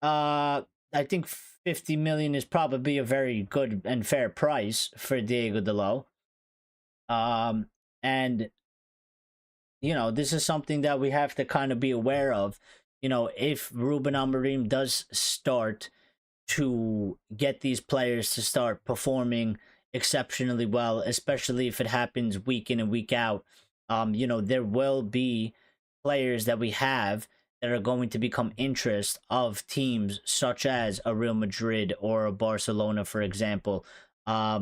I think 50 million is probably a very good and fair price for Diego Dalot. And this is something that we have to kind of be aware of. If Ruben Amorim does start to get these players to start performing exceptionally well, especially if it happens week in and week out. There will be players that we have that are going to become interest of teams such as a Real Madrid or a Barcelona, for example. Maybe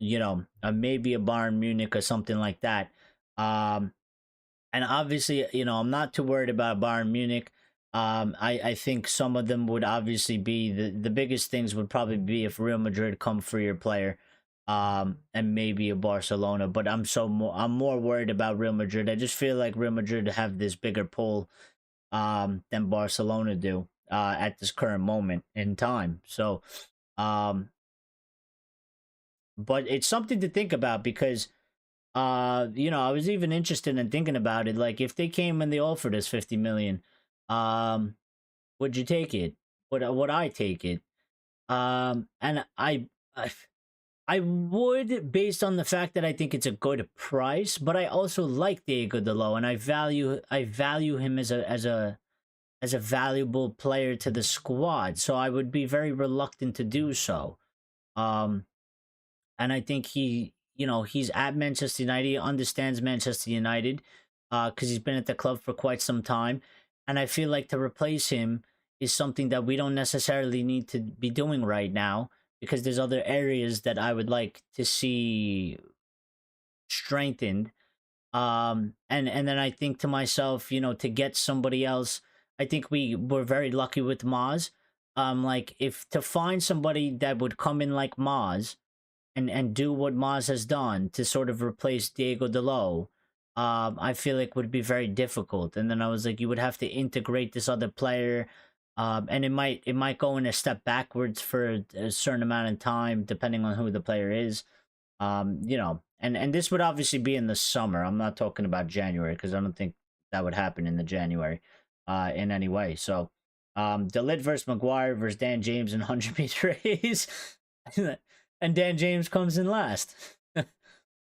a Bayern Munich or something like that. And obviously, I'm not too worried about Bayern Munich. I think some of them would obviously be the biggest things would probably be if Real Madrid come for your player, and maybe a Barcelona. But I'm more worried about Real Madrid. I just feel like Real Madrid have this bigger pull, than Barcelona do, at this current moment in time. So, um, but it's something to think about because I was even interested in thinking about it. Like, if they came and they offered us 50 million, um, would you take it? Would I take it? And I would, based on the fact that I think it's a good price, but I also like Diego Dalot, and I value him as a valuable player to the squad. So I would be very reluctant to do so. Um, and I think he's at Manchester United, he understands Manchester United, because he's been at the club for quite some time, and I feel like to replace him is something that we don't necessarily need to be doing right now because there's other areas that I would like to see strengthened. And then I think to myself, to get somebody else, I think we were very lucky with Maz. Like, if to find somebody that would come in like Maz and do what Maz has done to sort of replace Diego Dalot, I feel like would be very difficult. And then I was like, you would have to integrate this other player, and it might go in a step backwards for a certain amount of time, depending on who the player is. And this would obviously be in the summer. I'm not talking about January because I don't think that would happen in the January, in any way. So, Delit versus Maguire versus Dan James in 100-meter race. And Dan James comes in last.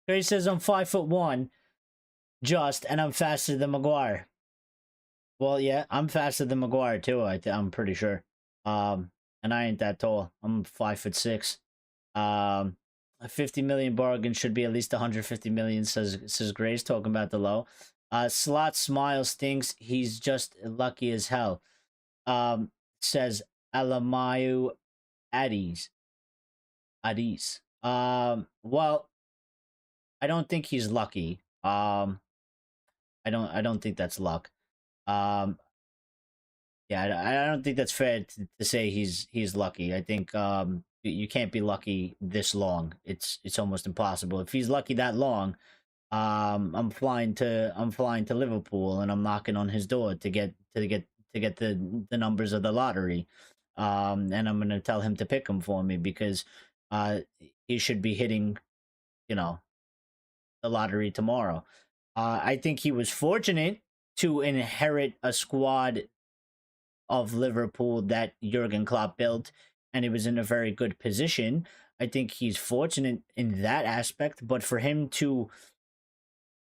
He says I'm 5'1", and I'm faster than Maguire. Well, yeah, I'm faster than Maguire too. I'm pretty sure. And I ain't that tall. I'm 5'6". A 50 million bargain should be at least 150 million. Says Grace, talking about the low. Slot smile stinks. He's just lucky as hell. Says Alamayu Addies. Well, I don't think he's lucky. I don't think that's luck. Yeah, I don't think that's fair to say he's lucky. I think you can't be lucky this long. It's almost impossible. If he's lucky that long, I'm flying to Liverpool and I'm knocking on his door to get the numbers of the lottery. And I'm gonna tell him to pick them for me because he should be hitting, you know, the lottery tomorrow. I think he was fortunate to inherit a squad of Liverpool that Jurgen Klopp built, and it was in a very good position. I think he's fortunate in that aspect, but for him to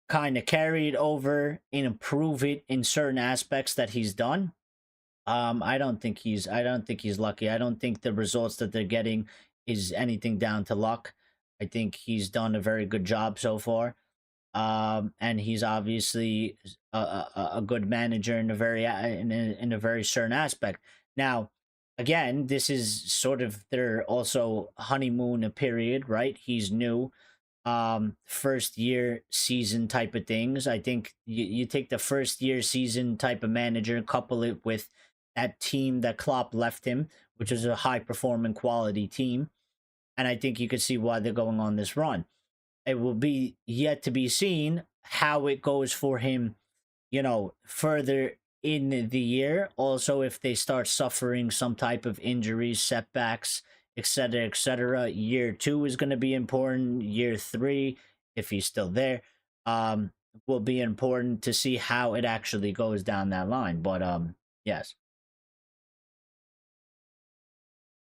kind of carry it over and improve it in certain aspects that he's done, I don't think he's lucky. I don't think the results that they're getting is anything down to luck. I think he's done a very good job so far. And he's obviously a good manager in a very certain aspect. Now, again, this is sort of their also honeymoon period, right? He's new, first year season type of things. I think you take the first year season type of manager, couple it with that team that Klopp left him, which is a high performing quality team, and I think you could see why they're going on this run. It will be yet to be seen how it goes for him, further in the year. Also, if they start suffering some type of injuries, setbacks etc., etc. Year 2 is going to be important. Year 3, if he's still there, um, will be important to see how it actually goes down that line. But yes.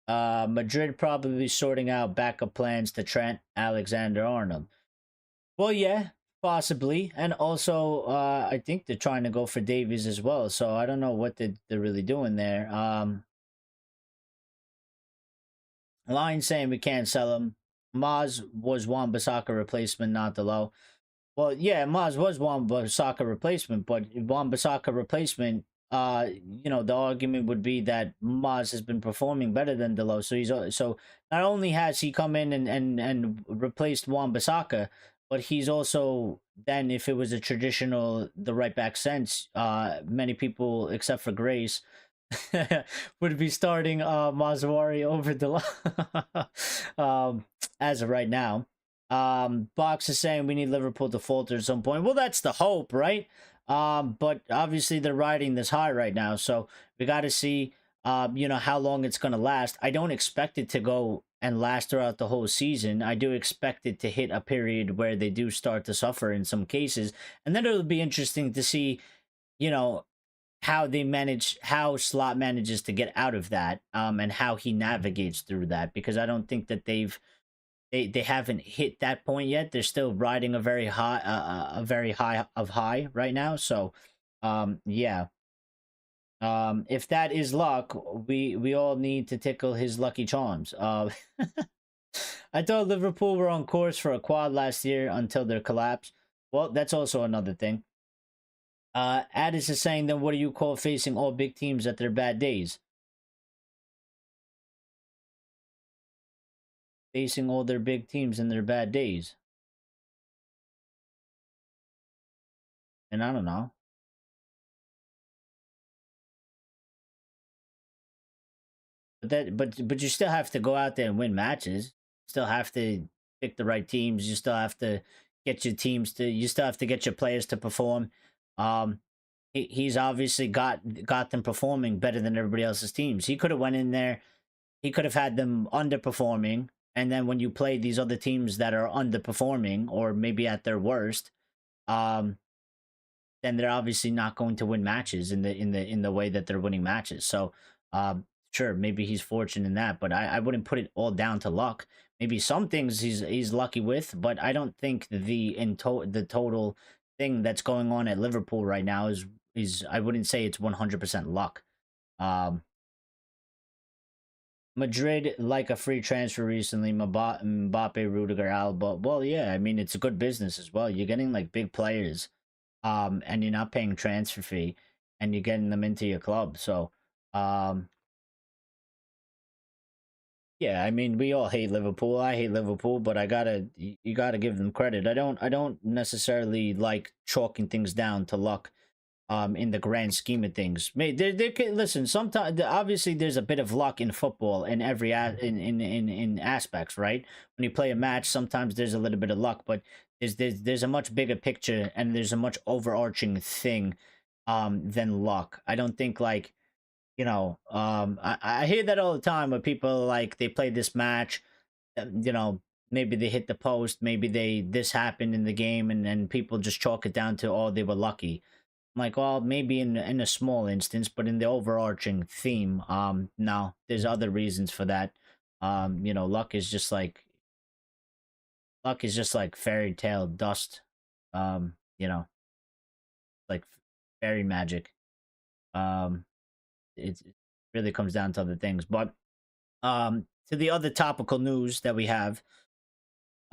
Madrid probably sorting out backup plans to Trent Alexander-Arnold. Well, yeah, possibly, and also I think they're trying to go for Davies as well. So I don't know what they're really doing there. Line saying we can't sell him. Maz was Wan-Bissaka replacement, not the low. Well, yeah, Maz was Wan-Bissaka replacement, but Wan-Bissaka replacement, the argument would be that Maz has been performing better than Delo. So so not only has he come in and replaced Wan-Bissaka, but he's also then, if it was a traditional the right back sense, many people except for Grace would be starting Mazawari over Delo as of right now. Box is saying we need Liverpool to falter at some point. Well, that's the hope, right? But obviously they're riding this high right now, so we got to see, how long it's going to last. I don't expect it to go and last throughout the whole season. I do expect it to hit a period where they do start to suffer in some cases, and then it'll be interesting to see, you know, how Slot manages to get out of that, and how he navigates through that, because I don't think that they haven't hit that point yet. They're still riding a very high of high right now. So, yeah. If that is luck, we all need to tickle his lucky charms. I thought Liverpool were on course for a quad last year until their collapse. Well, that's also another thing. Addis is saying, then what do you call facing all big teams at their bad days? Facing all their big teams in their bad days. And I don't know. But you still have to go out there and win matches. Still have to pick the right teams. You still have to get your teams to. You still have to get your players to perform. He's obviously got them performing better than everybody else's teams. He could have went in there. He could have had them underperforming, and then when you play these other teams that are underperforming or maybe at their worst, um, then they're obviously not going to win matches in the way that they're winning matches. So, sure, maybe he's fortunate in that, but I wouldn't put it all down to luck. Maybe some things he's lucky with, but I don't think the total thing that's going on at Liverpool right now is I wouldn't say it's 100% luck. Um, Madrid like a free transfer recently. Mbappe, Rudiger, Alba. Well, yeah, I mean it's a good business as well. You're getting like big players, and you're not paying transfer fee, and you're getting them into your club. So, um, yeah, I mean we all hate Liverpool. I hate Liverpool, but you gotta give them credit. I don't necessarily like chalking things down to luck, in the grand scheme of things. There can, listen, sometimes obviously there's a bit of luck in football in every in aspects, right? When you play a match, sometimes there's a little bit of luck, but there's a much bigger picture, and there's a much overarching thing than luck. I don't think, like, I hear that all the time where people, like, they play this match, maybe they hit the post, maybe this happened in the game, and then people just chalk it down to, oh, they were lucky. I'm like, well, maybe in a small instance, but in the overarching theme, no, there's other reasons for that. Luck is just like fairy tale dust. Um, you know, like fairy magic. Um, it really comes down to other things. But to the other topical news that we have.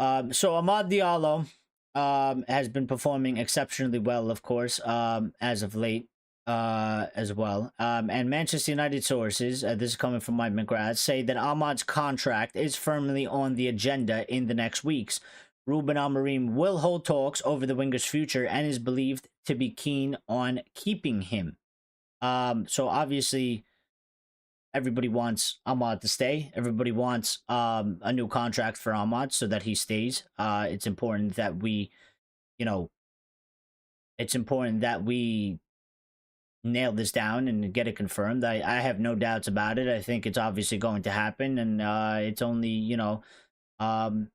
So Amad Diallo has been performing exceptionally well, of course, as of late, as well. And Manchester United sources, this is coming from Mike McGrath, say that Ahmad's contract is firmly on the agenda in the next weeks. Ruben Amorim will hold talks over the winger's future and is believed to be keen on keeping him. So obviously everybody wants Ahmad to stay. Everybody wants a new contract for Ahmad so that he stays. It's important that we, you know, it's important that we nail this down and get it confirmed. I have no doubts about it. I think it's obviously going to happen, and it's only, um,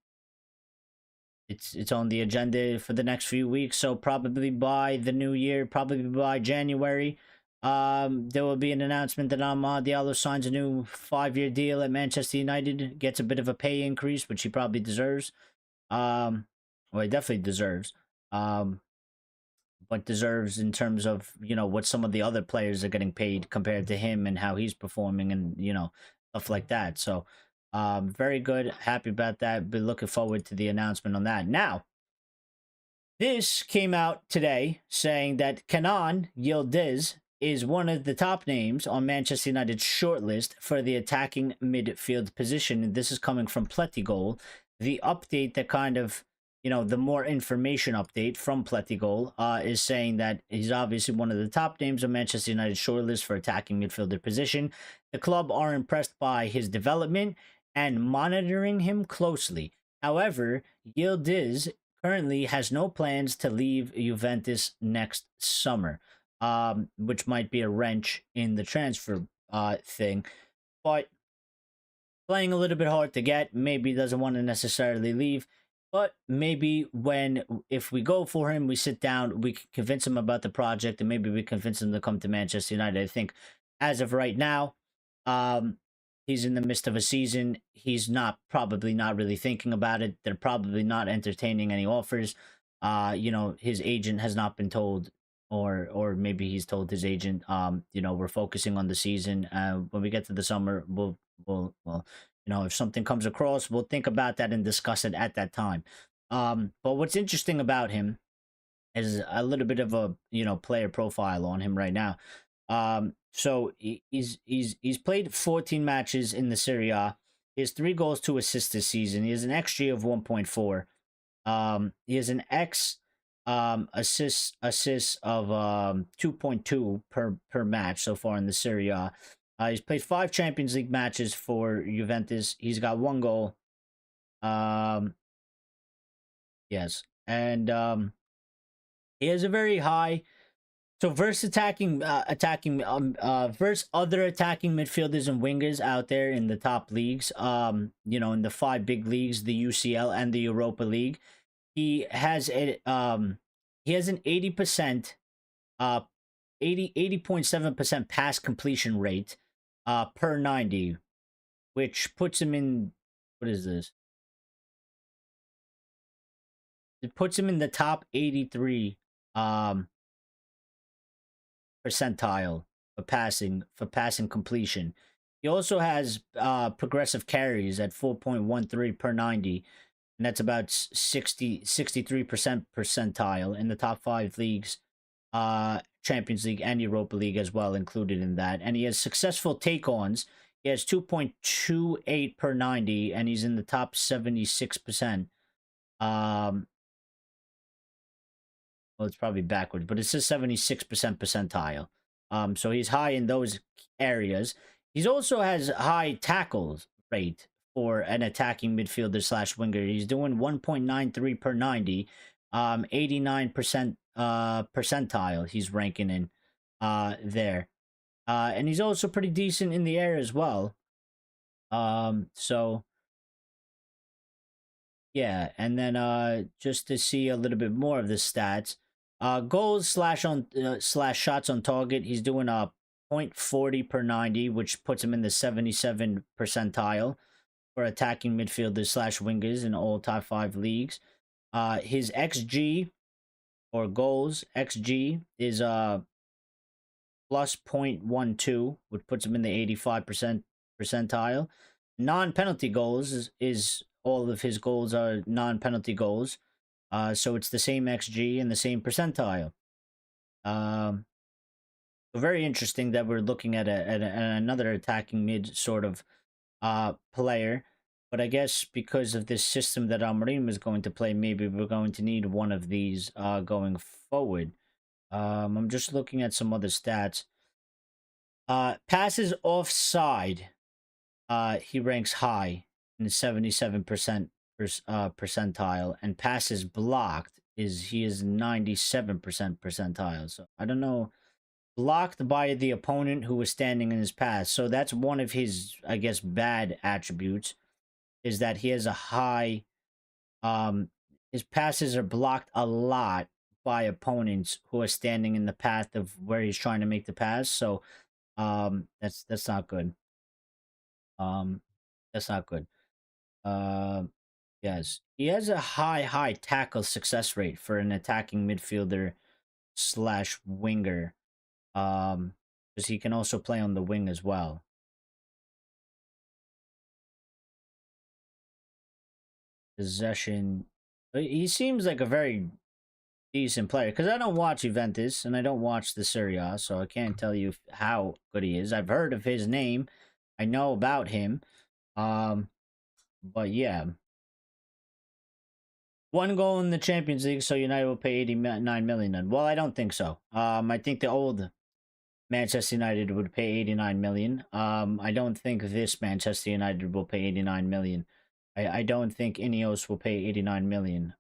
it's on the agenda for the next few weeks. So probably by the new year, probably by January, there will be an announcement that Diallo signs a new 5-year deal at Manchester United, gets a bit of a pay increase, which he probably deserves. Well, he definitely deserves. But deserves in terms of, what some of the other players are getting paid compared to him and how he's performing, and stuff like that. So very good, happy about that. Be looking forward to the announcement on that. Now, this came out today saying that Kenan Yildiz is one of the top names on Manchester United's shortlist for the attacking midfield position. And this is coming from Pletigol. The update that kind of, the more information update from Pletigol is saying that he's obviously one of the top names on Manchester United's shortlist for attacking midfielder position. The club are impressed by his development and monitoring him closely. However, Yildiz currently has no plans to leave Juventus next summer, which might be a wrench in the transfer thing. But playing a little bit hard to get, maybe doesn't want to necessarily leave. But maybe if we go for him, we sit down, we can convince him about the project, and maybe we convince him to come to Manchester United. I think as of right now, he's in the midst of a season. He's probably not really thinking about it. They're probably not entertaining any offers. His agent has not been told, or maybe he's told his agent, we're focusing on the season. When we get to the summer, we'll if something comes across, we'll think about that and discuss it at that time. But what's interesting about him is a little bit of a player profile on him right now. So he's played 14 matches in the Serie A. He has 3 goals, 2 assists this season. He has an XG of 1.4. He has an assists of 2.2 per match so far in the Serie A. He's played 5 Champions League matches for Juventus. He's got 1 goal. Yes, and he has a very high. So versus versus other attacking midfielders and wingers out there in the top leagues, in the 5 big leagues, the UCL and the Europa League, he has an 80%, 80.7% pass completion rate, per 90, which puts him in, what is this? It puts him in the top 83, percentile for passing completion. He also has progressive carries at 4.13 per 90, and that's about 63% percentile in the top 5 leagues, Champions League and Europa League as well included in that. And he has successful take-ons. He has 2.28 per 90, and he's in the top 76%. Well, it's probably backwards, but it says 76% percentile. So he's high in those areas. He also has high tackles rate for an attacking midfielder slash winger. He's doing 1.93 per 90, 89% percentile he's ranking in there. And he's also pretty decent in the air as well. So yeah, and then just to see a little bit more of the stats, goals slash shots on target, he's doing a 0.40 per 90, which puts him in the 77 percentile for attacking midfielders slash wingers in all top 5 leagues. His XG or goals XG is plus 0.12, which puts him in the 85% percentile. Non-penalty goals is all of his goals are non-penalty goals. So it's the same XG and the same percentile. So very interesting that we're looking at another attacking mid sort of player. But I guess because of this system that Amorim is going to play, maybe we're going to need one of these going forward. I'm just looking at some other stats. Passes offside, he ranks high in the 77% percentile, and passes blocked he is 97% percentile. So I don't know blocked by the opponent who was standing in his path. So that's one of his, I guess, bad attributes, is that he has a high his passes are blocked a lot by opponents who are standing in the path of where he's trying to make the pass. So that's not good. Um that's not good. Uh, yes. He has a high tackle success rate for an attacking midfielder slash winger. Because he can also play on the wing as well. Possession. He seems like a very decent player because I don't watch Juventus and I don't watch the Serie A, so I can't tell you how good he is. I've heard of his name, I know about him. Um, but yeah, one goal in the Champions League, so United will pay 89 million. Then, well, I don't think so. I think the old Manchester United would pay 89 million. I don't think this Manchester United will pay 89 million. I don't think Ineos will pay 89 million.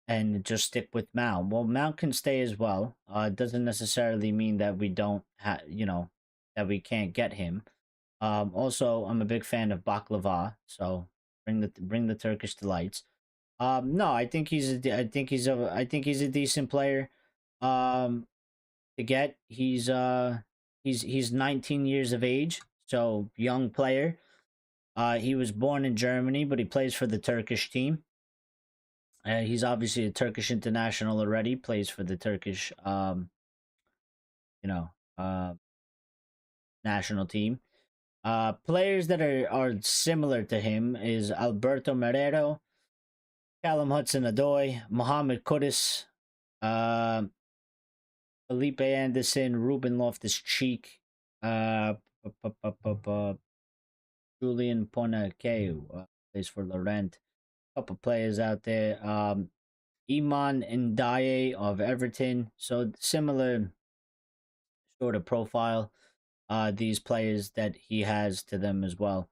And just stick with Mount. Well, Mount can stay as well. It doesn't necessarily mean that we don't have, that we can't get him. Also, I'm a big fan of baklava, so bring the Turkish delights. No, I think he's a decent player. Um, to get he's 19 years of age, so young player. He was born in Germany, but he plays for the Turkish team. He's obviously a Turkish international already. Plays for the Turkish, you know, uh, national team. Players that are similar to him is Alberto Moreno, Callum Hudson-Odoi, Mohamed Kudus, uh, Felipe Anderson, Ruben Loftus-Cheek, uh, Julian Ponake, plays for Laurent. Couple players out there. Iman Ndiaye of Everton. So similar sort of profile. These players that he has to them as well.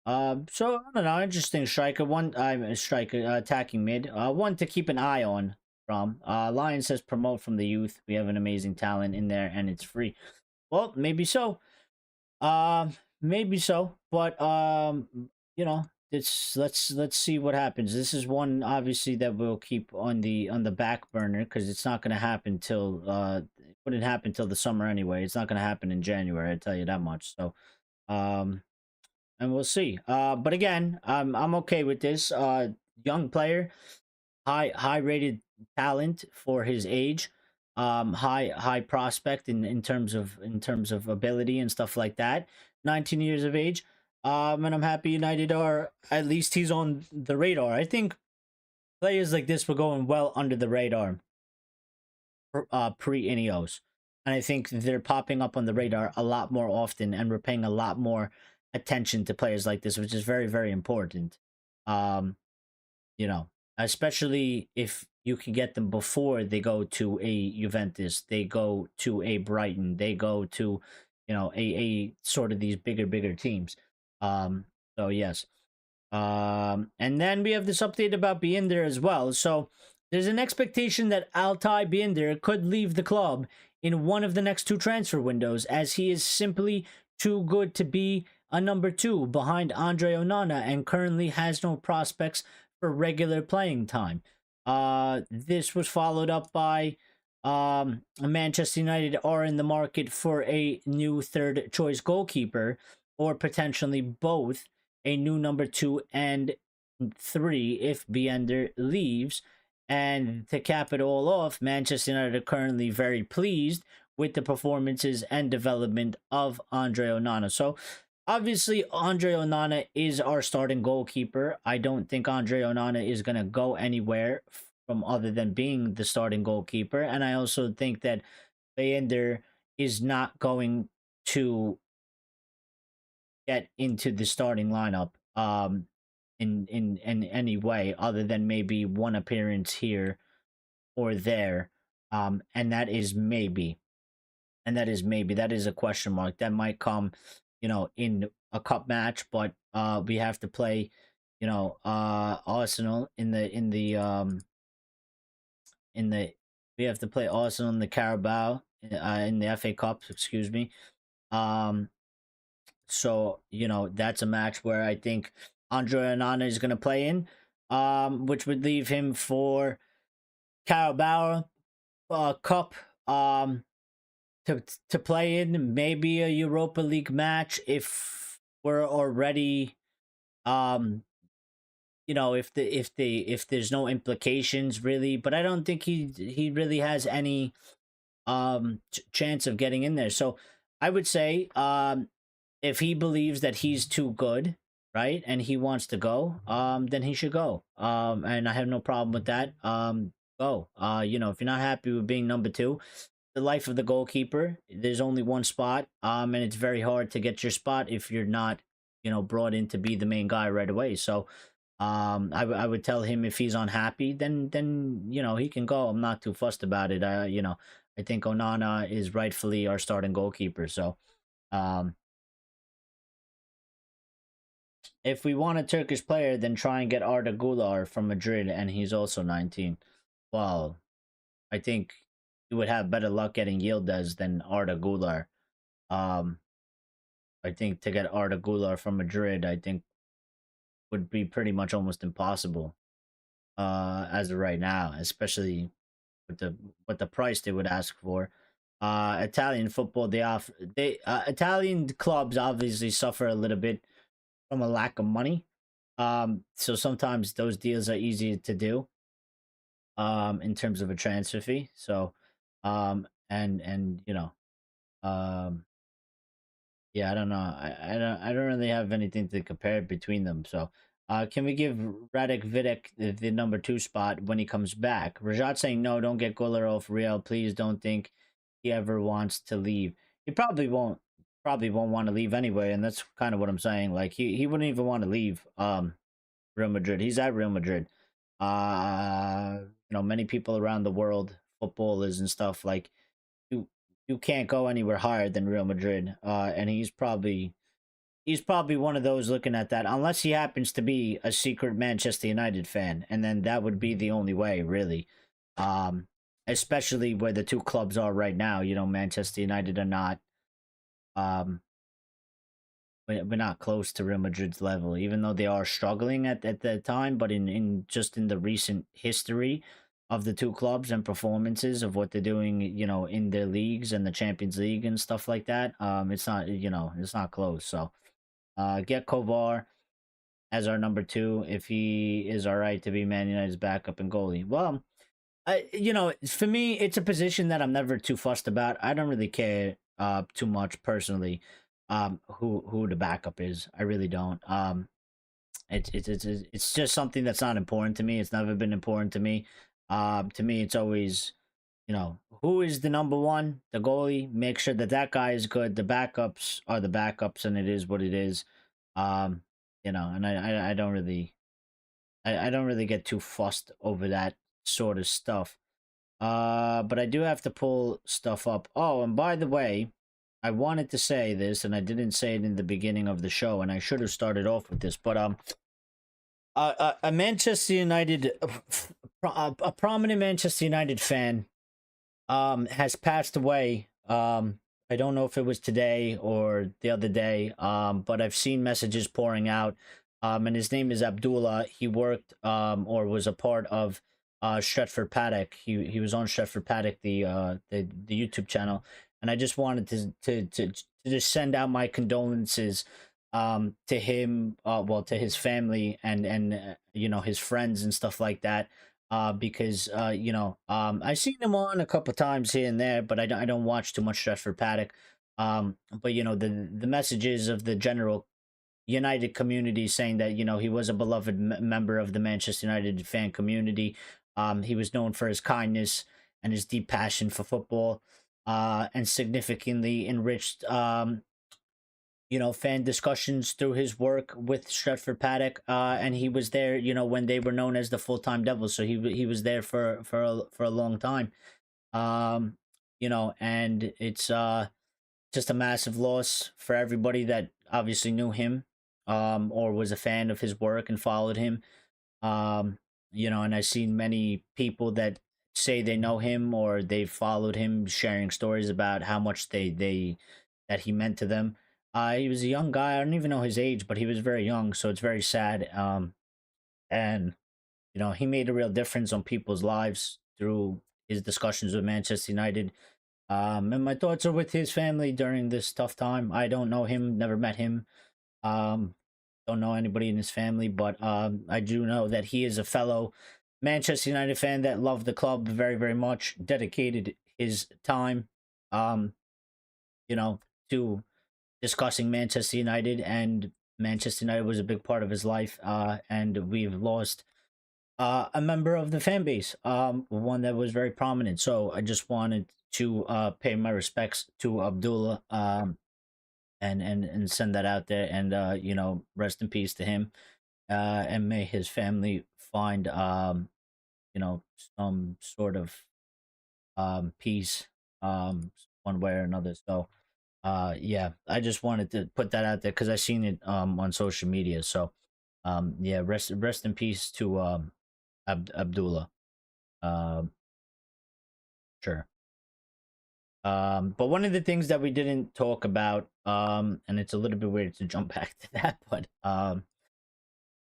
So I don't know, interesting striker. One, striker attacking mid. One to keep an eye on from. Lion says promote from the youth. We have an amazing talent in there, and it's free. Well, maybe so. Maybe so, but it's let's see what happens. This is one obviously that we'll keep on the back burner because it's not going to happen till it wouldn't happen till the summer anyway. It's not going to happen in January. I tell you that much. So, um, and we'll see. But again, I'm okay with this. Young player, high rated talent for his age. High prospect in terms of ability and stuff like that. 19 years of age. And I'm happy United are, at least he's on the radar. I think players like this were going well under the radar pre Ineos. And I think they're popping up on the radar a lot more often, and we're paying a lot more attention to players like this, which is very, very important. Um, especially if you can get them before they go to a Juventus, they go to a Brighton, they go to, a sort of these bigger teams. Um, so yes. And then we have this update about Binder as well. So there's an expectation that Altay Binder could leave the club in one of the next two transfer windows, as he is simply too good to be a number two behind Andre Onana and currently has no prospects for regular playing time. This was followed up by Manchester United are in the market for a new third choice goalkeeper, or potentially both, a new number two and three if Biender leaves. And to cap it all off, Manchester United are currently very pleased with the performances and development of Andre Onana. So obviously, Andre Onana is our starting goalkeeper. I don't think Andre Onana is going to go anywhere from other than being the starting goalkeeper. And I also think that Binder is not going to get into the starting lineup in any way other than maybe one appearance here or there. And that is maybe. That is a question mark. That might come, in a cup match, but we have to play, Arsenal in the we have to play Arsenal in the Carabao in the FA Cup, excuse me. Um, so that's a match where I think Andre Onana is going to play in, which would leave him for Carabao Cup to play in, maybe a Europa League match if we're already if there's no implications really, but I don't think he really has any chance of getting in there. So I would say if he believes that he's too good, right, and he wants to go, then he should go. And I have no problem with that. Go. If you're not happy with being number two, the life of the goalkeeper, there's only one spot, and it's very hard to get your spot if you're not, brought in to be the main guy right away. So, I would tell him if he's unhappy, then he can go. I'm not too fussed about it. I think Onana is rightfully our starting goalkeeper. So, um, if we want a Turkish player, then try and get Arda Güler from Madrid, and he's also 19. Well, I think you would have better luck getting Yildiz than Arda Güler. Um, I think to get Arda Güler from Madrid, I think would be pretty much almost impossible. As of right now, especially with the price they would ask for. Italian football, Italian clubs obviously suffer a little bit from a lack of money. So sometimes those deals are easy to do. In terms of a transfer fee. So, and um, yeah, I don't know. I don't really have anything to compare between them. So, can we give Radek Vidic the number two spot when he comes back? Rajat saying no, don't get Guller off Real. Please don't think he ever wants to leave. He probably won't. Probably won't want to leave anyway, and that's kind of what I'm saying. Like he wouldn't even want to leave. Real Madrid. He's at Real Madrid. Many people around the world, footballers and stuff, like you you can't go anywhere higher than Real Madrid. And he's probably one of those looking at that, unless he happens to be a secret Manchester United fan, and then that would be the only way, really. Um, Especially where the two clubs are right now. Manchester United are not um we're not close to Real Madrid's level, even though they are struggling at the time. But in just in the recent history of the two clubs and performances of what they're doing, in their leagues and the Champions League and stuff like that, it's not close. So, get Kovar as our number two if he is all right to be Man United's backup and goalie. Well, for me, it's a position that I'm never too fussed about. I don't really care too much personally who the backup is. I really don't. It's just something that's not important to me. It's never been important to me. To me, it's always who is the number one, the goalie. Make sure that guy is good. The backups are the backups, and it is what it is. Um, and I don't really I don't really get too fussed over that sort of stuff. But I do have to pull stuff up. Oh, and by the way, I wanted to say this, and I didn't say it in the beginning of the show, and I should have started off with this. But a Manchester United, a prominent Manchester United fan, has passed away. I don't know if it was today or the other day. But I've seen messages pouring out. And his name is Abdullah. He worked or was a part of Stretford Paddock. He was on Stretford Paddock, the YouTube channel, and I just wanted to just send out my condolences to him, to his family and his friends and stuff like that. Because I've seen him on a couple times here and there, but I don't watch too much Stretford Paddock. But the messages of the general United community saying that he was a beloved member of the Manchester United fan community. He was known for his kindness and his deep passion for football, and significantly enriched fan discussions through his work with Stretford Paddock. And he was there, when they were known as the Full Time Devils. So he was there for a long time. And it's just a massive loss for everybody that obviously knew him, or was a fan of his work and followed him. And I've seen many people that say they know him or they've followed him, sharing stories about how much they that he meant to them. He was a young guy. I don't even know his age, but he was very young, so it's very sad. And he made a real difference on people's lives through his discussions with Manchester United. And my thoughts are with his family during this tough time. I don't know him, never met him. Um, don't know anybody in his family, but I do know that he is a fellow Manchester United fan that loved the club very, very much, dedicated his time, um, you know, to discussing Manchester United, and Manchester United was a big part of his life. And we've lost a member of the fan base, one that was very prominent. So I just wanted to pay my respects to Abdullah, and send that out there, and rest in peace to him, and may his family find some sort of peace, one way or another. So yeah, I just wanted to put that out there because I seen it on social media. So yeah, rest in peace to Abdullah. Um, sure. But one of the things that we didn't talk about, and it's a little bit weird to jump back to that, but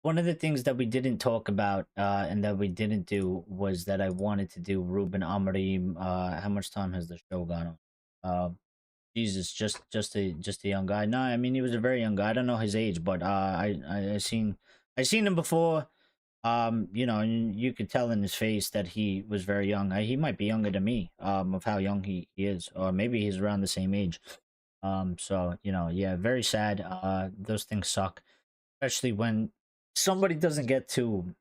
one of the things that we didn't talk about, and that we didn't do, was that I wanted to do Ruben Amorim. How much time has the show gone on? Jesus, just a young guy. No, I mean he was a very young guy. I don't know his age, but I seen him before. And you could tell in his face that he was very young. He might be younger than me, of how young he is, or maybe he's around the same age. So yeah, very sad. Those things suck, especially when somebody doesn't get to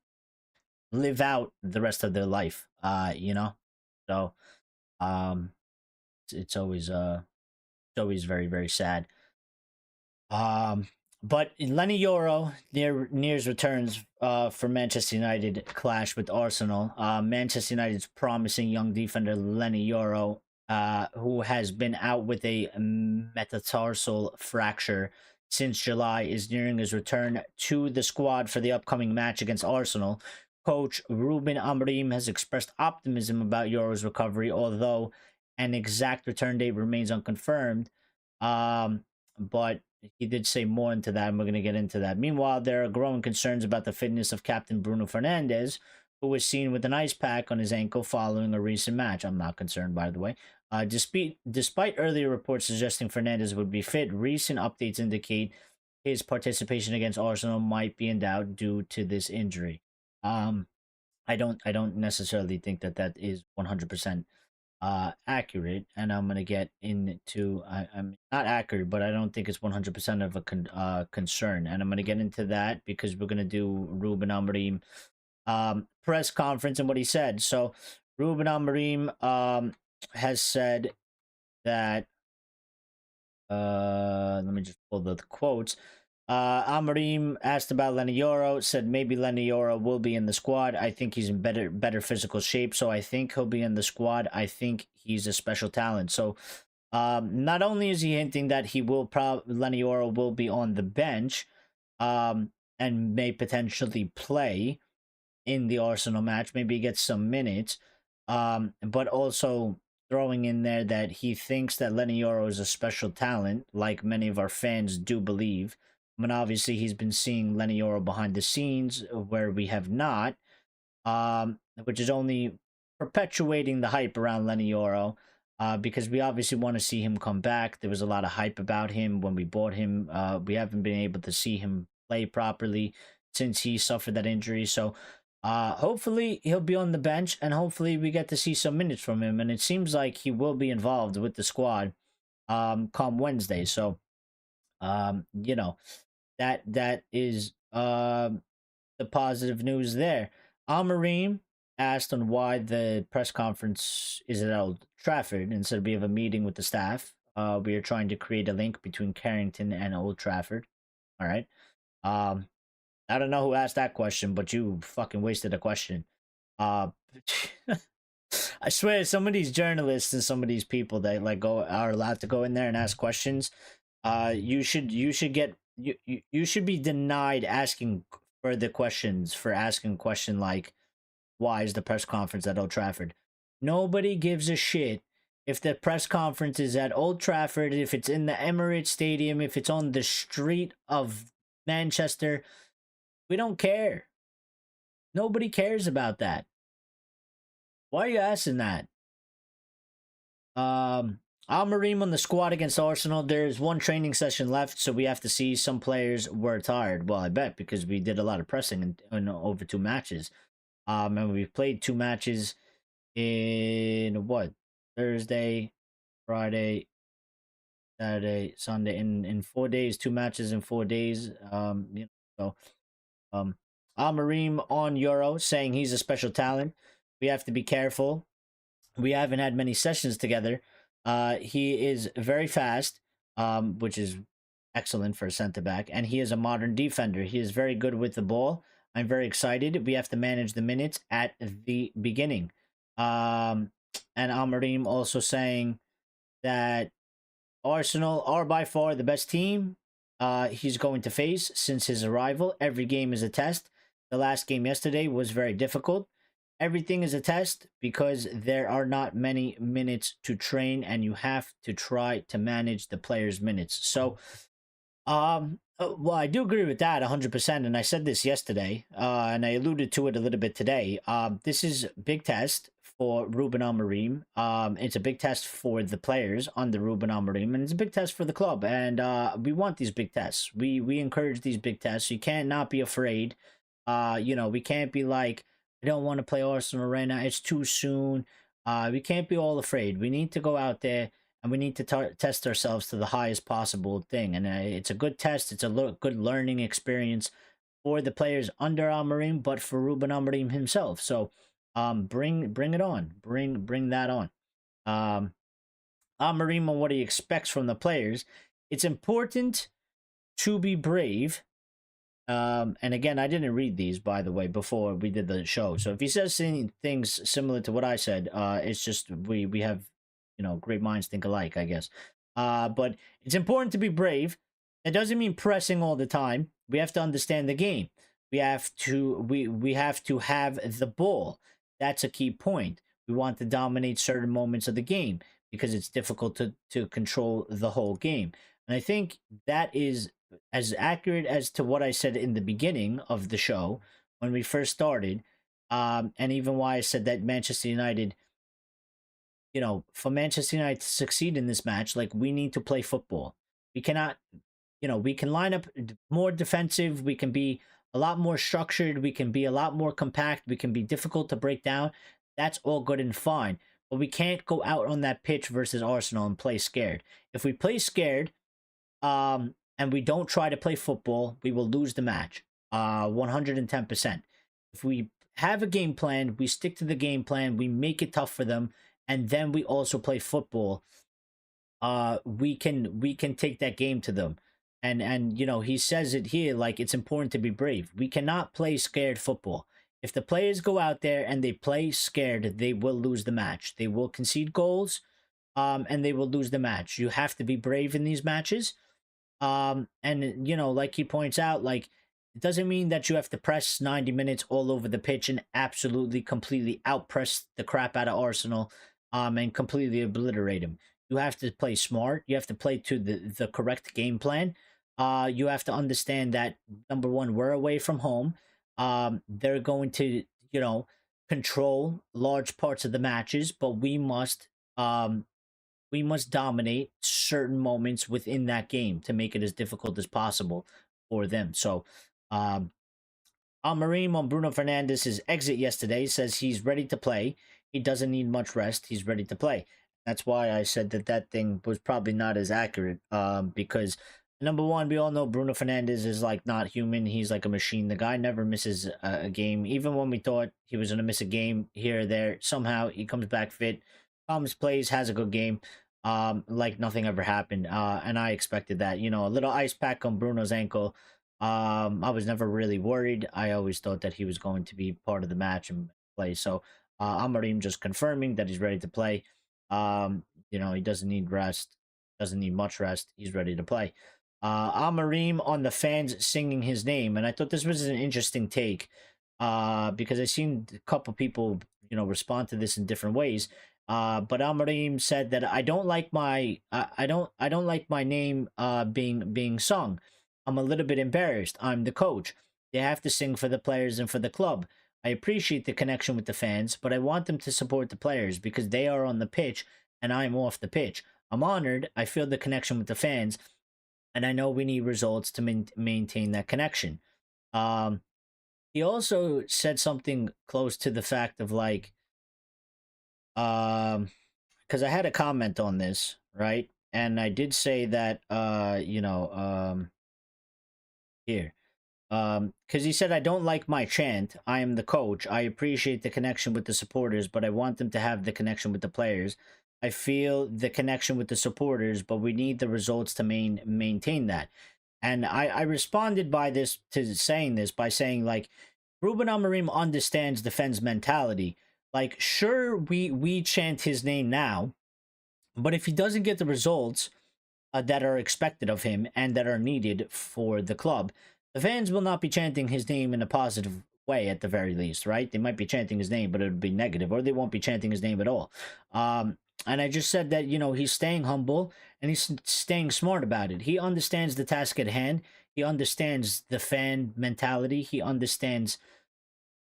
live out the rest of their life. So um, it's always very, very sad. Um, but Lenny Yoro nears returns for Manchester United clash with Arsenal. Manchester United's promising young defender Lenny Yoro, who has been out with a metatarsal fracture since July, is nearing his return to the squad for the upcoming match against Arsenal. Coach Ruben Amorim has expressed optimism about Yoro's recovery, although an exact return date remains unconfirmed. But he did say more into that, and we're going to get into that. Meanwhile, there are growing concerns about the fitness of Captain Bruno Fernandes, who was seen with an ice pack on his ankle following a recent match. I'm not concerned, by the way. Despite earlier reports suggesting Fernandes would be fit, recent updates indicate his participation against Arsenal might be in doubt due to this injury. Um, I don't necessarily think that is 100% accurate, and I'm gonna get into I'm not accurate, but I don't think it's 100% of a concern, and I'm gonna get into that because we're gonna do Ruben Amorim press conference and what he said. So Ruben Amorim has said that let me just pull the quotes. Amorim asked about Leny Yoro, said maybe Leny Yoro will be in the squad. I think he's in better physical shape, so I think he'll be in the squad. I think he's a special talent. So not only is he hinting that Leny Yoro will be on the bench, and may potentially play in the Arsenal match, maybe get some minutes, but also throwing in there that he thinks that Leny Yoro is a special talent, like many of our fans do believe. I mean, obviously, he's been seeing Leny Yoro behind the scenes where we have not, which is only perpetuating the hype around Leny Yoro, because we obviously want to see him come back. There was a lot of hype about him when we bought him. We haven't been able to see him play properly since he suffered that injury. So hopefully he'll be on the bench, and hopefully we get to see some minutes from him. And it seems like he will be involved with the squad come Wednesday. So that is the positive news there. Amorim asked on why the press conference is at Old Trafford instead of a meeting with the staff. We are trying to create a link between Carrington and Old Trafford. All right. I don't know who asked that question, but you fucking wasted a question. Uh, I swear, some of these journalists and some of these people that are allowed to go in there and ask questions. You should be denied asking further questions for asking a question like, why is the press conference at Old Trafford? Nobody gives a shit if the press conference is at Old Trafford, if it's in the Emirates Stadium, if it's on the street of Manchester. We don't care. Nobody cares about that. Why are you asking that? Amorim on the squad against Arsenal. There's one training session left, so we have to see. Some players were tired. Well, I bet, because we did a lot of pressing in over 2 matches. And we played 2 matches in what? Thursday, Friday, Saturday, Sunday. In 4 days, 2 matches in 4 days. So Amorim on Yoro saying he's a special talent. We have to be careful. We haven't had many sessions together. He is very fast, which is excellent for a center back, and he is a modern defender. He is very good with the ball. I'm very excited. We have to manage the minutes at the beginning. And Amorim also saying that Arsenal are by far the best team he's going to face since his arrival. Every game is a test. The last game yesterday was very difficult. Everything is a test because there are not many minutes to train, and you have to try to manage the players' minutes. So, well, I do agree with that 100%. And I said this yesterday, and I alluded to it a little bit today. This is a big test for Ruben Amorim. It's a big test for the players under Ruben Amorim, and it's a big test for the club. And we want these big tests. We encourage these big tests. You can't not be afraid. We can't be like, I don't want to play Arsenal right now. It's too soon. We can't be all afraid. We need to go out there and we need to test ourselves to the highest possible thing. And it's a good test. It's a good learning experience for the players under Amorim, but for Ruben Amorim himself. So, bring it on. Bring that on. Amorim on what he expects from the players. It's important to be brave. And again, I didn't read these, by the way, before we did the show. So if he says things similar to what I said, it's just we have, great minds think alike, I guess. But it's important to be brave. It doesn't mean pressing all the time. We have to understand the game. We have to we have to have the ball. That's a key point. We want to dominate certain moments of the game because it's difficult to control the whole game. And I think that is as accurate as to what I said in the beginning of the show when we first started, and even why I said that Manchester United, for Manchester United to succeed in this match, like, we need to play football. We cannot, we can line up more defensive. We can be a lot more structured. We can be a lot more compact. We can be difficult to break down. That's all good and fine. But we can't go out on that pitch versus Arsenal and play scared. If we play scared, and we don't try to play football, we will lose the match. 110%. If we have a game plan, we stick to the game plan, we make it tough for them, and then we also play football, we can take that game to them. And he says it here, like, it's important to be brave. We cannot play scared football. If the players go out there and they play scared, they will lose the match. They will concede goals, and they will lose the match. You have to be brave in these matches. And like he points out, like, it doesn't mean that you have to press 90 minutes all over the pitch and absolutely completely outpress the crap out of Arsenal, and completely obliterate him. You have to play smart. You have to play to the correct game plan. You have to understand that, number one, we're away from home. They're going to, control large parts of the matches, but we must dominate certain moments within that game to make it as difficult as possible for them. So, Amorim on Bruno Fernandes's exit yesterday says he's ready to play. He doesn't need much rest. He's ready to play. That's why I said that thing was probably not as accurate. Because, number one, we all know Bruno Fernandes is, like, not human. He's like a machine. The guy never misses a game. Even when we thought he was going to miss a game here or there, somehow he comes back fit, comes, plays, has a good game. Like nothing ever happened. And I expected that. A little ice pack on Bruno's ankle. I was never really worried. I always thought that he was going to be part of the match and play. So, Amorim just confirming that he's ready to play. He doesn't need rest, doesn't need much rest. He's ready to play. Amorim on the fans singing his name, and I thought this was an interesting take. because I've seen a couple people, respond to this in different ways. But Amorim said that I don't like my name being sung. I'm a little bit embarrassed. I'm the coach. They have to sing for the players and for the club. I appreciate the connection with the fans, but I want them to support the players because they are on the pitch and I'm off the pitch. I'm honored. I feel the connection with the fans, and I know we need results to maintain that connection. Um, he also said something close to the fact of like, because I had a comment on this, right? And I did say that, here. Because he said, I don't like my chant. I am the coach. I appreciate the connection with the supporters, but I want them to have the connection with the players. I feel the connection with the supporters, but we need the results to maintain that. And I responded by saying like, Ruben Amorim understands the fans' mentality. Like, sure, we chant his name now, but if he doesn't get the results that are expected of him and that are needed for the club, the fans will not be chanting his name in a positive way at the very least, right? They might be chanting his name, but it would be negative, or they won't be chanting his name at all. And I just said that, he's staying humble and he's staying smart about it. He understands the task at hand. He understands the fan mentality. He understands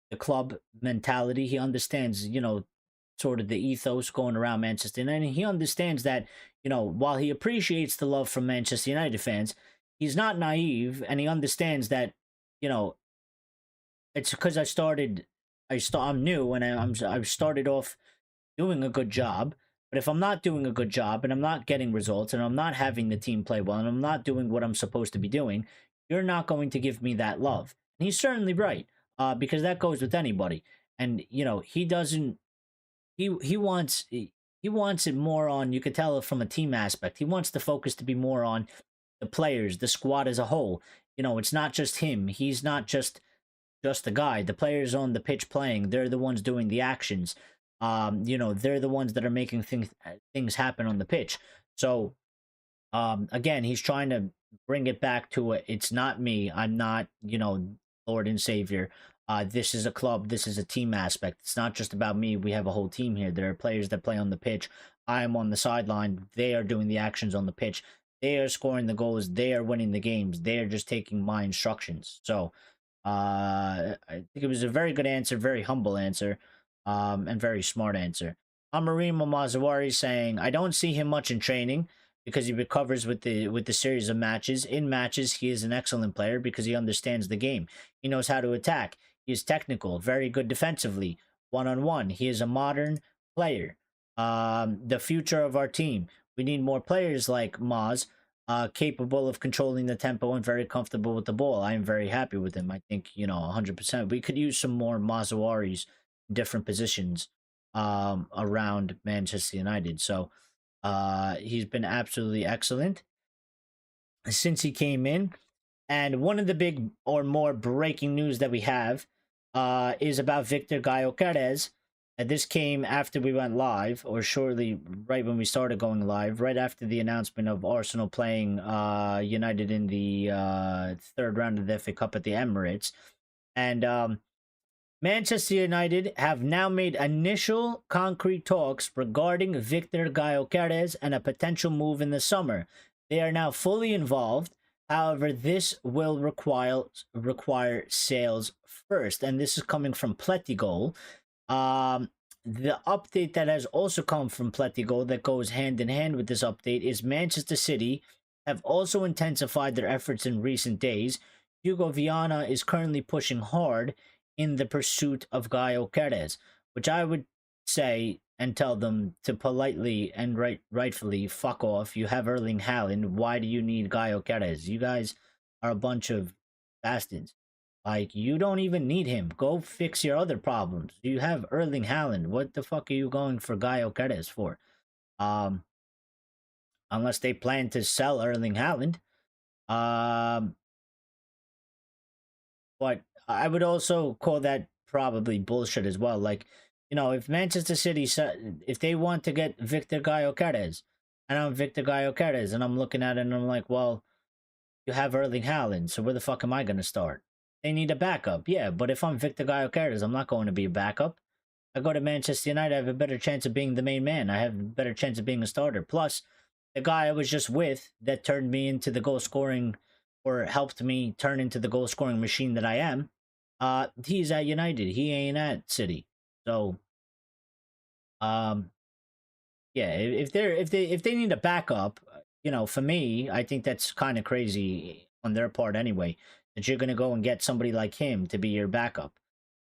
the club mentality. He understands, sort of the ethos going around Manchester United. And he understands that, while he appreciates the love from Manchester United fans, he's not naive, and he understands that, you know, it's because I'm new, and I've started off doing a good job. But if I'm not doing a good job and I'm not getting results and I'm not having the team play well and I'm not doing what I'm supposed to be doing, you're not going to give me that love. And he's certainly right, because that goes with anybody. And he doesn't. He wants it more on. You could tell from a team aspect. He wants the focus to be more on the players, the squad as a whole. It's not just him. He's not just the guy. The players on the pitch playing, they're the ones doing the actions. They're the ones that are making things happen on the pitch. So, again, he's trying to bring it back to it's not me. I'm not, Lord and Savior. This is a club. This is a team aspect. It's not just about me. We have a whole team here. There are players that play on the pitch. I am on the sideline. They are doing the actions on the pitch. They are scoring the goals. They are winning the games. They are just taking my instructions. So, I think it was a very good answer, very humble answer, and very smart answer. Amorim Mazawari saying, I don't see him much in training because he recovers with the series of matches. In matches, he is an excellent player because he understands the game. He knows how to attack. He is technical, very good defensively, one-on-one. He is a modern player. The future of our team. We need more players like Maz, capable of controlling the tempo and very comfortable with the ball. I am very happy with him. I think, 100%. We could use some more Mazawaris in different positions around Manchester United. So he's been absolutely excellent since he came in. And one of the big or more breaking news that we have is about Victor Gyökeres. And this came after we went live, or shortly right when we started going live, right after the announcement of Arsenal playing United in the third round of the FA Cup at the Emirates. And Manchester United have now made initial concrete talks regarding Victor Gyökeres and a potential move in the summer. They are now fully involved. However, this will require sales first, and this is coming from Pletigol. The update that has also come from Pletigol that goes hand in hand with this update is Manchester City have also intensified their efforts in recent days. Hugo Viana is currently pushing hard in the pursuit of Gyökeres, which I would say and tell them to politely and rightfully fuck off. You have Erling Haaland. Why do you need Gyökeres? You guys are a bunch of bastards. Like, you don't even need him. Go fix your other problems. You have Erling Haaland. What the fuck are you going for Gyökeres for? Unless they plan to sell Erling Haaland. But I would also call that probably bullshit as well. Like, if Manchester City, if they want to get Victor Gyökeres, and I'm Victor Gyökeres, and I'm looking at it and I'm like, well, you have Erling Haaland, so where the fuck am I going to start? they need a backup. Yeah, but if I'm Victor Gyökeres, I'm not going to be a backup. I go to Manchester United, I have a better chance of being the main man. I have a better chance of being a starter. Plus, the guy I was just with that turned me into the goal scoring, or helped me turn into the goal scoring machine that I am, he's at United. He ain't at City. So, um, yeah, if they need a backup, for me, I think that's kind of crazy on their part anyway. That you're gonna go and get somebody like him to be your backup.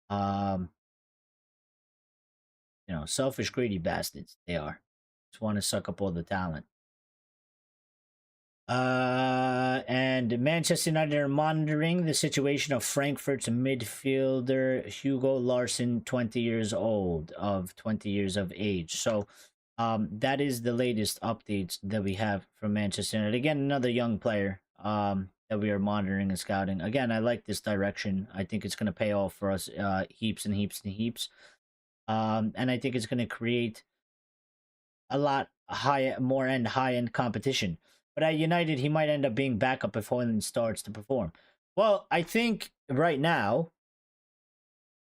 Um, selfish, greedy bastards they are. Just want to suck up all the talent. And Manchester United are monitoring the situation of Frankfurt's midfielder Hugo Larsson, 20 years old, of 20 years of age. So, that is the latest updates that we have from Manchester United. Again, another young player, that we are monitoring and scouting. Again, I like this direction. I think it's going to pay off for us, heaps and heaps and heaps. And I think it's going to create a lot high end competition. But at United, he might end up being backup if Hoyland starts to perform. Well, I think right now,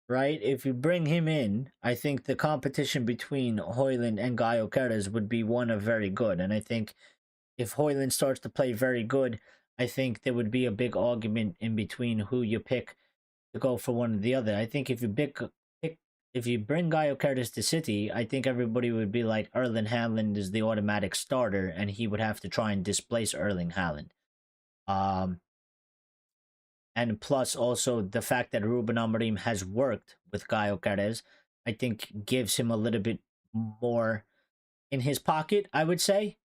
right, if you bring him in, I think the competition between Hoyland and Gyökeres would be one of very good. And I think if Hoyland starts to play very good, I think there would be a big argument in between who you pick to go for one or the other. I think if you bring Gyökeres to City, I think everybody would be like Erling Haaland is the automatic starter, and he would have to try and displace Erling Haaland. And plus also the fact that Ruben Amorim has worked with Gyökeres, I think gives him a little bit more in his pocket, I would say.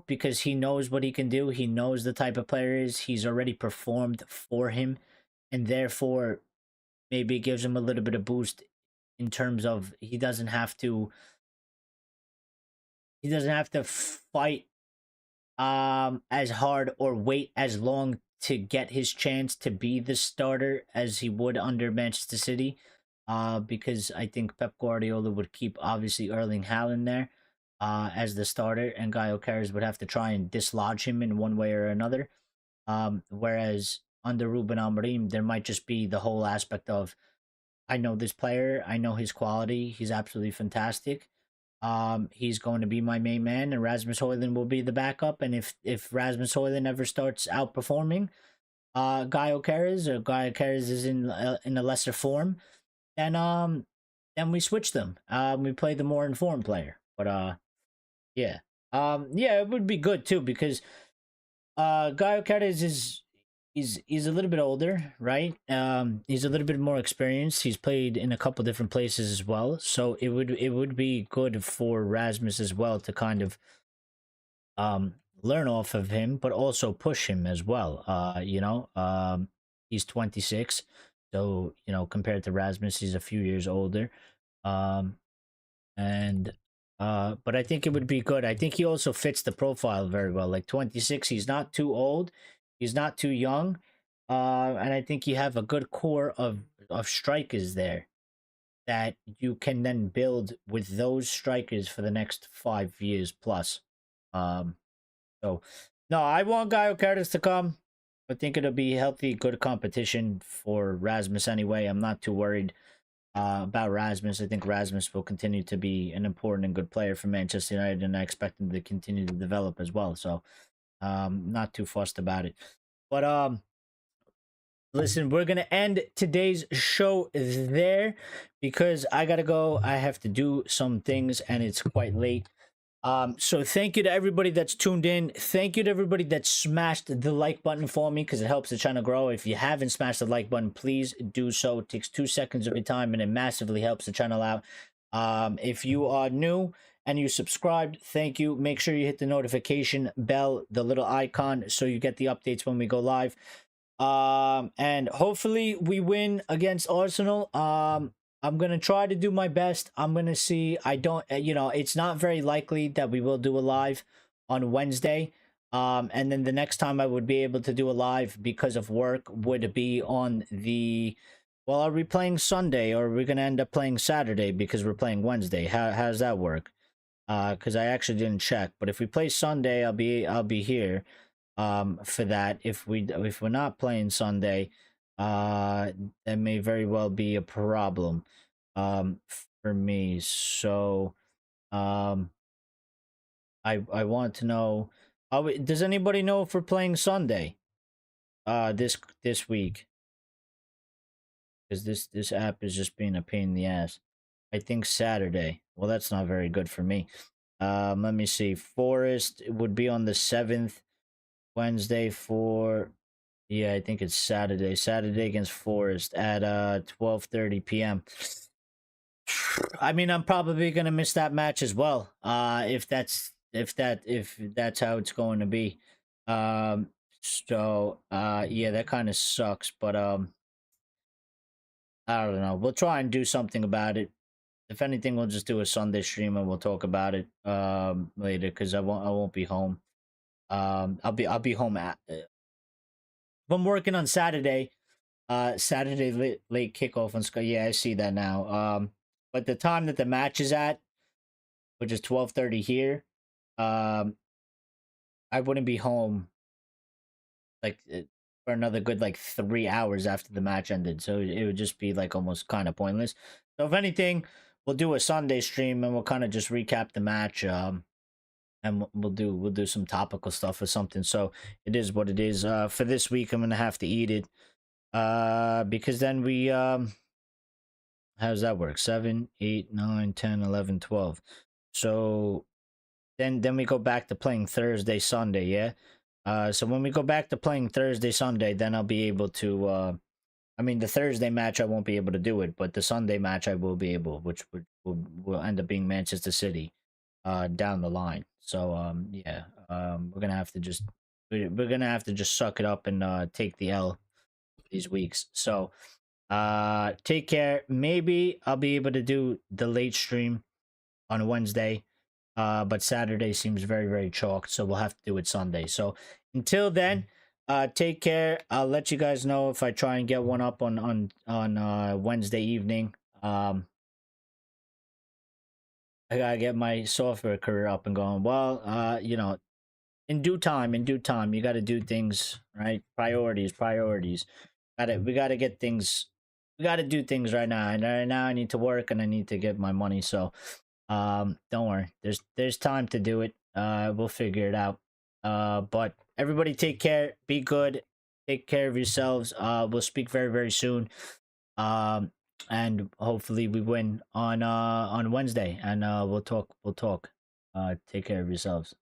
Because he knows what he can do. He knows the type of player he is. He's already performed for him, and therefore maybe it gives him a little bit of boost in terms of he doesn't have to fight as hard or wait as long to get his chance to be the starter as he would under Manchester City. Because I think Pep Guardiola would keep obviously Erling Haaland there as the starter, and Gyökeres would have to try and dislodge him in one way or another. Whereas under Ruben Amorim, there might just be the whole aspect of, I know this player, I know his quality, he's absolutely fantastic. He's going to be my main man, and Rasmus Højlund will be the backup. And if Rasmus Højlund ever starts outperforming Gyökeres, or Gyökeres is in a lesser form, then we switch them. We play the more informed player. But yeah, yeah, it would be good too, because Gyökeres he's a little bit older, right? He's a little bit more experienced. He's played in a couple different places as well, so it would be good for Rasmus as well to kind of learn off of him, but also push him as well. He's 26, so compared to Rasmus, he's a few years older. And but I think it would be good. I think he also fits the profile very well. Like 26, he's not too old, he's not too young, and I think you have a good core of strikers there that you can then build with those strikers for the next 5 years plus. So no, I want Gyökeres to come. I think it'll be healthy, good competition for Rasmus anyway. I'm not too worried about Rasmus. I think Rasmus will continue to be an important and good player for Manchester United, and I expect him to continue to develop as well. So, not too fussed about it. But listen, we're gonna end today's show there because I gotta go. I have to do some things, and it's quite late. So thank you to everybody that's tuned in. Thank you to everybody that smashed the like button for me, because it helps the channel grow. If you haven't smashed the like button, please do so. It takes 2 seconds of your time, and it massively helps the channel out. If you are new and you subscribed, thank you. Make sure you hit the notification bell, the little icon, so you get the updates when we go live. And hopefully we win against Arsenal. I'm going to try to do my best. I'm going to see. I don't, it's not very likely that we will do a live on Wednesday. And then the next time I would be able to do a live because of work would be on well, are we playing Sunday, or are we going to end up playing Saturday because we're playing Wednesday? How's that work? Because I actually didn't check. But if we play Sunday, I'll be here. for that. If we're not playing Sunday, that may very well be a problem for me. So um I want to know, does anybody know if we're playing Sunday this week? Because this app is just being a pain in the ass. I think Saturday. Well, that's not very good for me. Let me see. Forest would be on the 7th. Wednesday for, yeah, I think it's Saturday. Saturday against Forest at 12:30 p.m. I mean, I'm probably gonna miss that match as well. If that's how it's going to be. Yeah, that kind of sucks, but I don't know. We'll try and do something about it. If anything, we'll just do a Sunday stream and we'll talk about it later, because I won't be home. I'll be home if I'm working on Saturday. Saturday late kickoff on Sky. Yeah, I see that now. But the time that the match is at, which is 12:30 here, um, I wouldn't be home like for another good like 3 hours after the match ended. So it would just be like almost kind of pointless. So if anything, we'll do a Sunday stream and we'll kind of just recap the match. And we'll do some topical stuff or something. So it is what it is. For this week, I'm gonna have to eat it. Because then we how does that work? 7, 8, 9, 10, 11, 12. So then we go back to playing Thursday, Sunday, yeah? So when we go back to playing Thursday, Sunday, then I'll be able to I mean, the Thursday match I won't be able to do it, but the Sunday match I will be able, which will end up being Manchester City down the line. So yeah, we're going to have to just we're going to have to just suck it up and take the L these weeks. So take care. Maybe I'll be able to do the late stream on Wednesday, but Saturday seems very, very chalked, so we'll have to do it Sunday. So until then, take care. I'll let you guys know if I try and get one up on Wednesday evening. I gotta get my software career up and going. Well, in due time, you got to do things right. Priorities. We gotta get things. We gotta do things right now. And right now, I need to work and I need to get my money. So, don't worry. There's time to do it. We'll figure it out. But everybody, take care. Be good. Take care of yourselves. We'll speak very, very soon. Um, and hopefully we win on Wednesday. And we'll talk. Take care of yourselves.